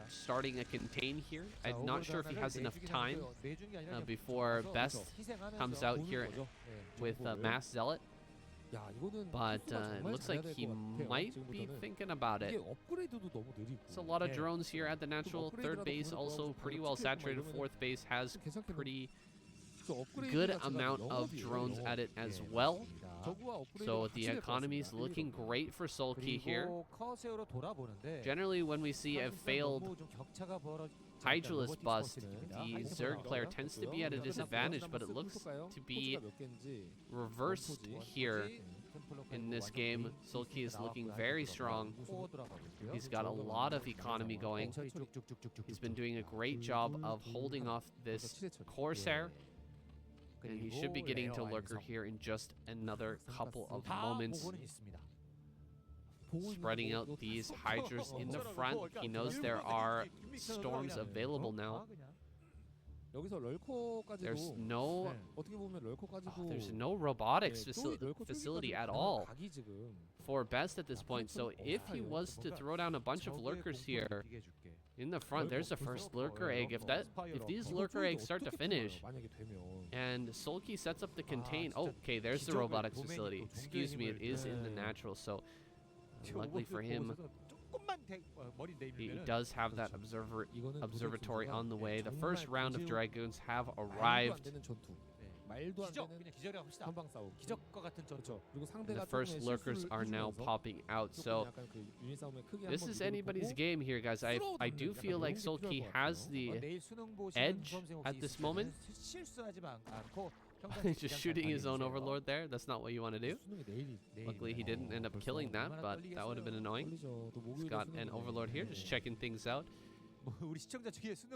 Speaker 1: Starting a contain here. I'm not sure if he has enough time before Best comes out here with Mass Zealot. But it looks like he might be thinking about it. It's a lot of drones here at the natural. Third base also pretty well saturated. Fourth base has pretty good amount of drones at it as well. So the economy is looking great for Sulky here. Generally, when we see a failed Hydralisk bust, the Zerg player tends to be at a disadvantage, but it looks to be reversed here in this game. Sulky is looking very strong. He's got a lot of economy going. He's been doing a great job of holding off this Corsair. And he should be getting to Lurker here in just another couple of moments. Spreading out these Hydras in the front. He knows there are storms available now. There's no robotics facility at all for Best at this point. So if he was to throw down a bunch of Lurkers here in the front, there's the first Lurker egg. If these Lurker eggs start to finish and Sulky sets up the contain, okay, there's the robotics facility. Excuse me, it is in the natural. So luckily for him, he does have that observatory on the way. The first round of Dragoons have arrived. The first Lurkers are now popping out. So this is anybody's game here, guys. I do feel like Sulky has the edge at this moment. Just shooting his own Overlord there. That's not what you want to do. Luckily, he didn't end up killing that, but that would have been annoying. He's got an Overlord here, just checking things out.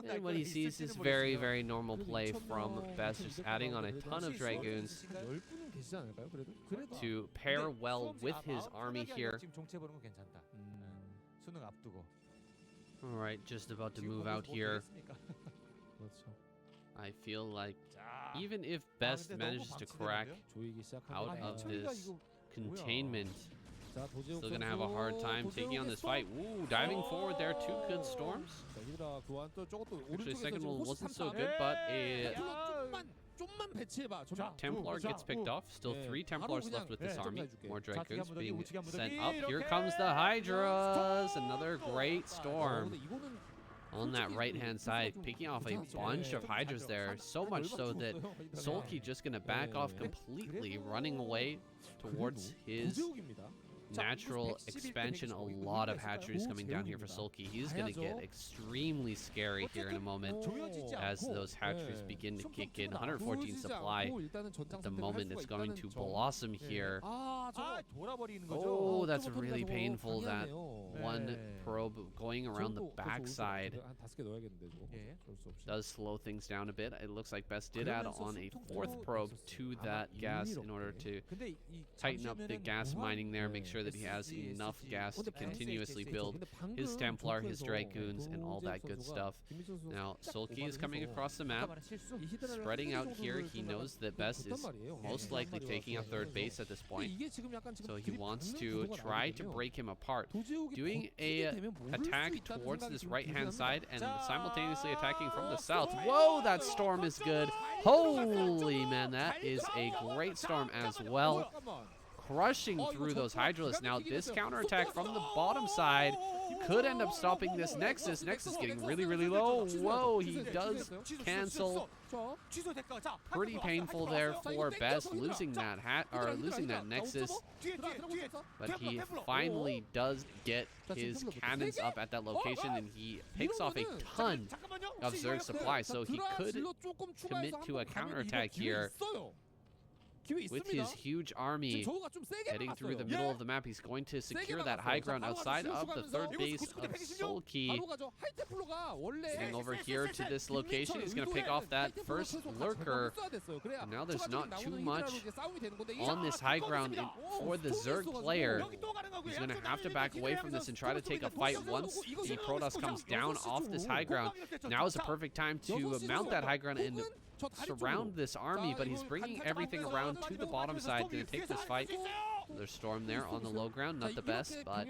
Speaker 1: And what he sees is very, very normal play from Best, just adding on a ton of Dragoons to pair well with his army here. Alright, just about to move out here. I feel like even if Best manages to crack out of this containment, still gonna have a hard time taking on this fight. Ooh, diving forward there, two good storms. Actually, the second one wasn't so good, but a Templar gets picked off. Still 3 Templars left with this army. More Dragoons being sent up. Here comes the Hydras. Another great storm on that right-hand side, picking off a bunch of Hydras there. So much so that Sulky just gonna back off completely, running away towards his natural expansion. A lot of hatcheries coming down here for Sulky. He's going to get extremely scary here in a moment as those hatcheries begin to kick in. 114 supply at the moment. It's going to blossom here. Oh, that's really painful. That one probe going around the backside does slow things down a bit. It looks like Best did add on a 4th probe to that gas in order to tighten up the gas mining there, make sure that he has enough gas to continuously build his Templar, his Dragoons, and all that good stuff. Now, Sulky is coming across the map, spreading out here. He knows that Best is most likely taking a 3rd base at this point, so he wants to try to break him apart. Doing a attack towards this right-hand side and simultaneously attacking from the south. Whoa, that storm is good. Holy man, that is a great storm as well. Crushing through those Hydralisks. Now, this counterattack from the bottom side could end up stopping this Nexus. Nexus getting really, really low. Whoa, he does cancel. Pretty painful there for Best, losing that losing that Nexus. But he finally does get his cannons up at that location, and he picks off a ton of Zerg supply. So he could commit to a counterattack here. With his huge army heading through the middle of the map, he's going to secure that high ground outside of the 3rd base of Sulky. Getting over here to this location, he's going to pick off that first Lurker. And now there's not too much on this high ground for the Zerg player. He's going to have to back away from this and try to take a fight once the Protoss comes down off this high ground. Now is a perfect time to mount that high ground and surround this army, but he's bringing everything around to the bottom side. Gonna take this fight. There's Storm there on the low ground, not the best, but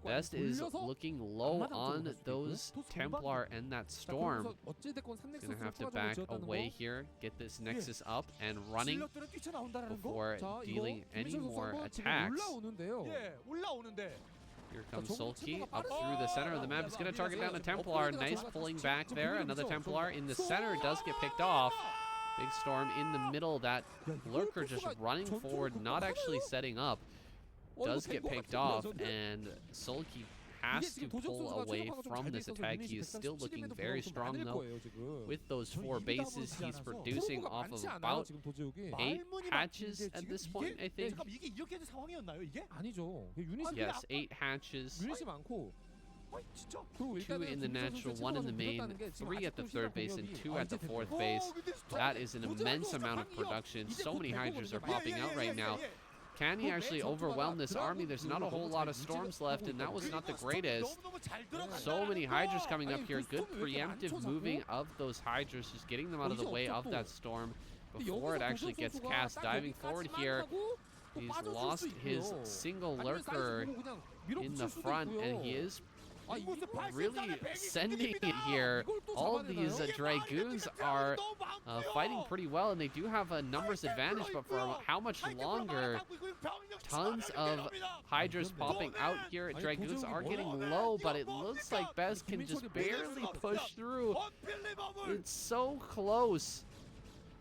Speaker 1: Best is looking low on those Templar and that Storm. Gonna have to back away here, get this Nexus up and running before dealing any more attacks. Here comes Sulky up through the center of the map. He's going to target down a Templar. Nice pulling back there. Another Templar in the center does get picked off. Big Storm in the middle. That Lurker just running forward, not actually setting up. Does get picked off, and Sulky has to pull away from this attack. He is still looking very strong, though. With those 4 bases, he's producing off of about 8 hatches at this point, I think. Yes, 8 hatches. 2 in the natural, 1 in the main, 3 at the 3rd base, and 2 at the 4th base. That is an immense amount of production. So many Hydras are popping out right now. Can he actually overwhelm this army? There's not a whole lot of Storms left, and that was not the greatest. So many Hydras coming up here. Good preemptive moving of those Hydras, just getting them out of the way of that Storm before it actually gets cast. Diving forward here. He's lost his single Lurker in the front, and he is really sending it here. All of these Dragoons are fighting pretty well, and they do have a numbers advantage, but for how much longer? Tons of Hydras popping out here. Dragoons are getting low, but it looks like Best can just barely push through. It's so close.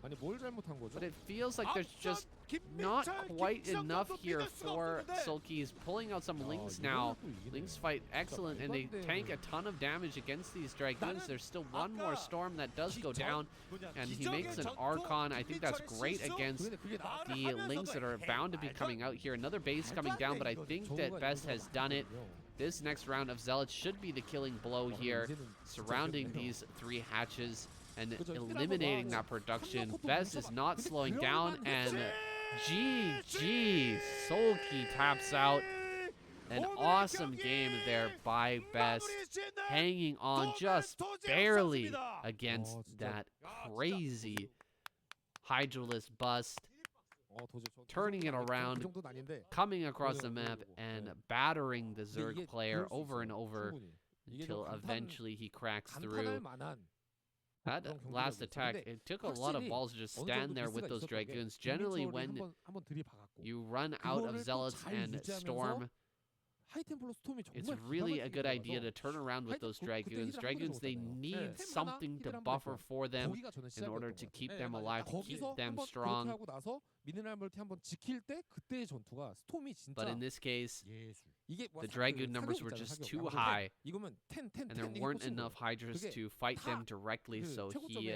Speaker 1: But it feels like there's just not quite enough here for Sulky. He's pulling out some Lynx now. Lynx fight excellent, and they tank a ton of damage against these Dragoons. There's still one more Storm that does go down, and he makes an Archon. I think that's great against the Lynx that are bound to be coming out here. Another base coming down, but I think that Best has done it. This next round of Zealots should be the killing blow here, surrounding these 3 hatches and eliminating that production. Best is not slowing down, and GG. Sulky taps out. An awesome game there by Best, hanging on just barely against that crazy Hydralisk bust, turning it around, coming across the map, and battering the Zerg player over and over until eventually he cracks through. That last attack, it took a lot of balls to just stand there with those Dragoons. Generally, when you run out of Zealots and Storm, it's really a good idea to turn around with those Dragoons. Dragoons, they need something to buffer for them in order to keep them alive, to keep them strong. But in this case, the Dragoon numbers were just too high, and there weren't enough Hydras to fight them directly, so he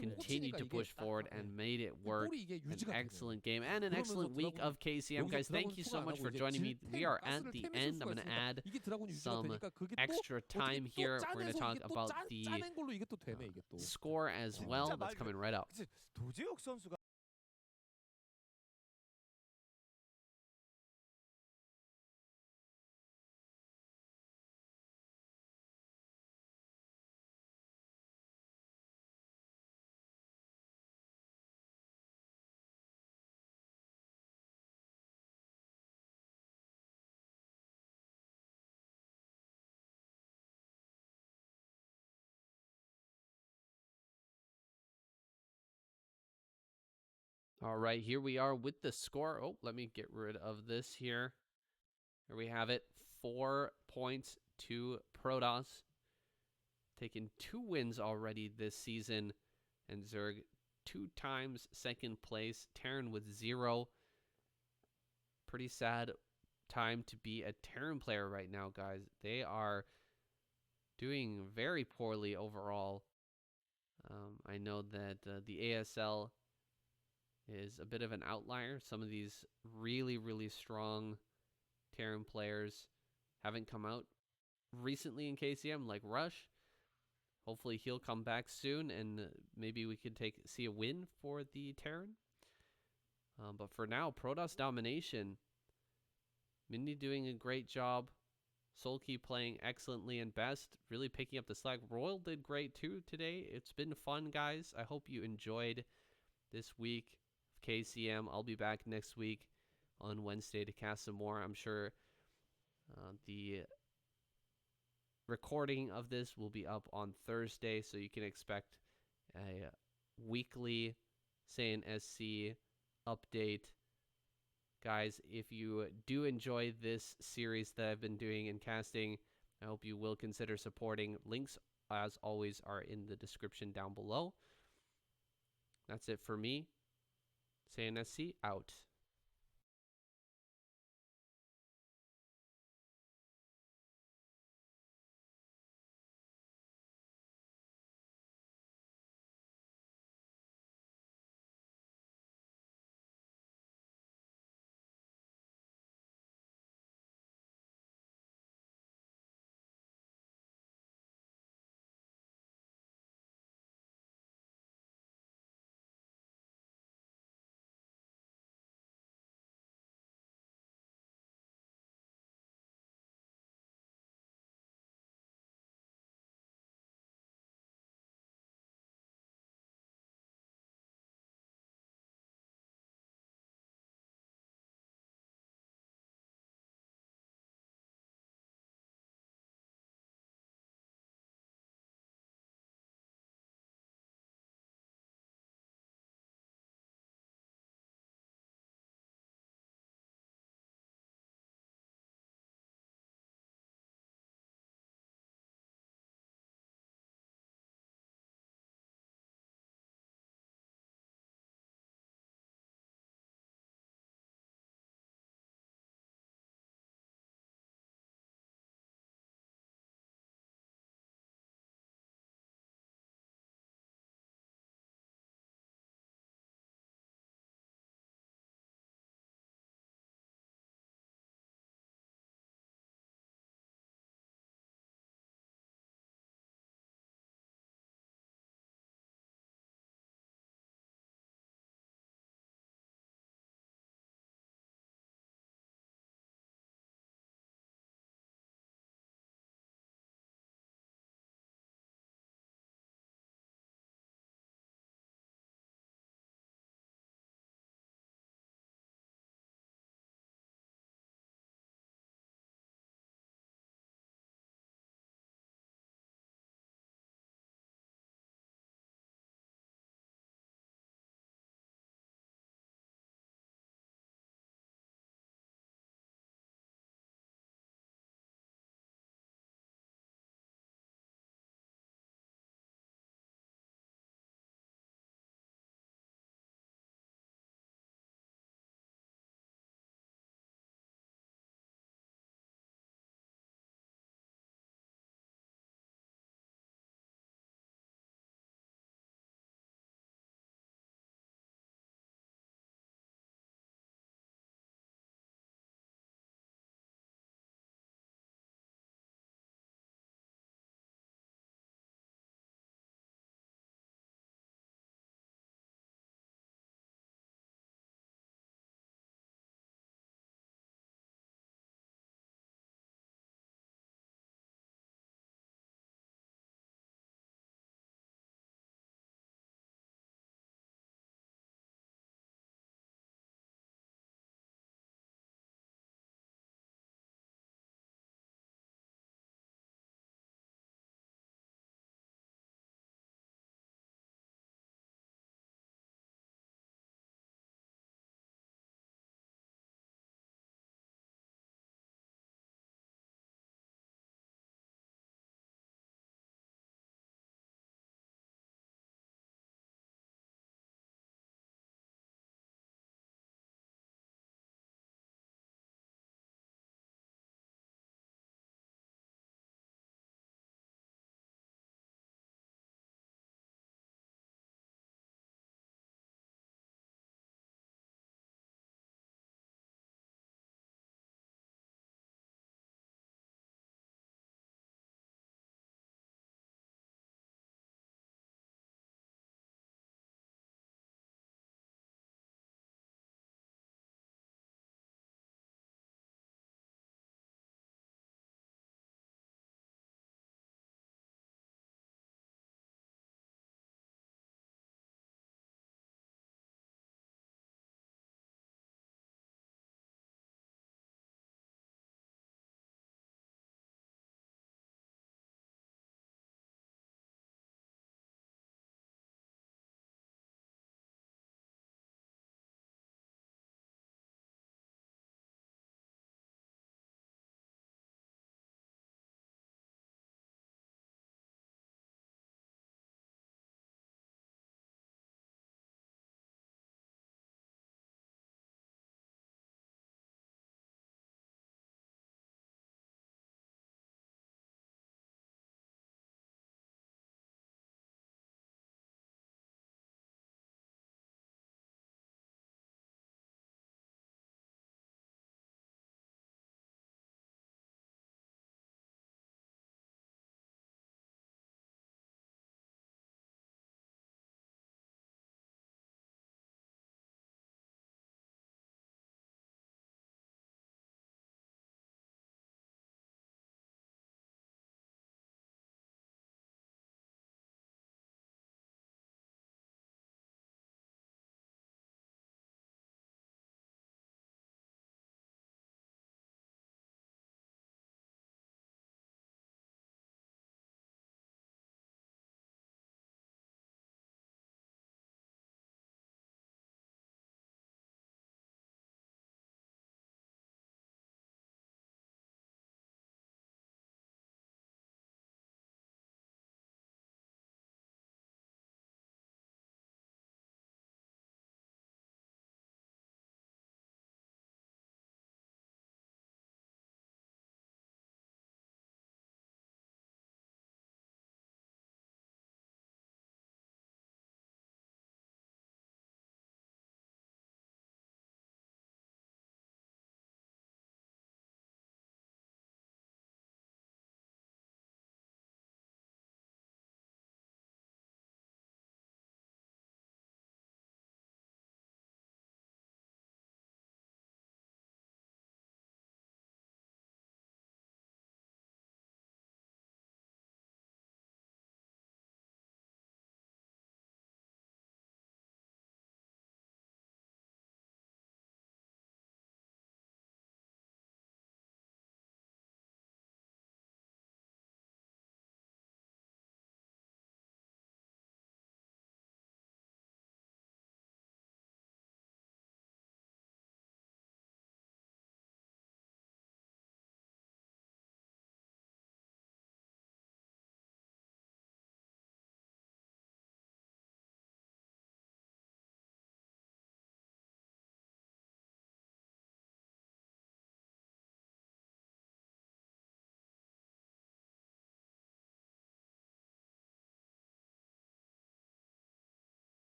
Speaker 1: continued to push forward and made it work. An excellent game and an excellent week of KCM. Guys, thank you so much for joining me. We are at the end. I'm going to add some extra time here. We're going to talk about the score as well. That's coming right up. All right, here we are with the score. Oh, let me get rid of this here. Here we have it. 4 points to Protoss. Taken 2 wins already this season. And Zerg 2 times second place. Terran with 0. Pretty sad time to be a Terran player right now, guys. They are doing very poorly overall. I know that the ASL is a bit of an outlier. Some of these really, really strong Terran players haven't come out recently in KCM, like Rush. Hopefully he'll come back soon, and maybe we could see a win for the Terran. But for now, Protoss domination. Mindy doing a great job. Solkey playing excellently and best, really picking up the slack. Royal did great too today. It's been fun, guys. I hope you enjoyed this week of KCM. I'll be back next week on Wednesday to cast some more. I'm sure the recording of this will be up on Thursday, so you can expect a weekly Saiyan SC update. Guys, if you do enjoy this series that I've been doing in casting, I hope you will consider supporting. Links, as always, are in the description down below. That's it for me. Saiyan SC out.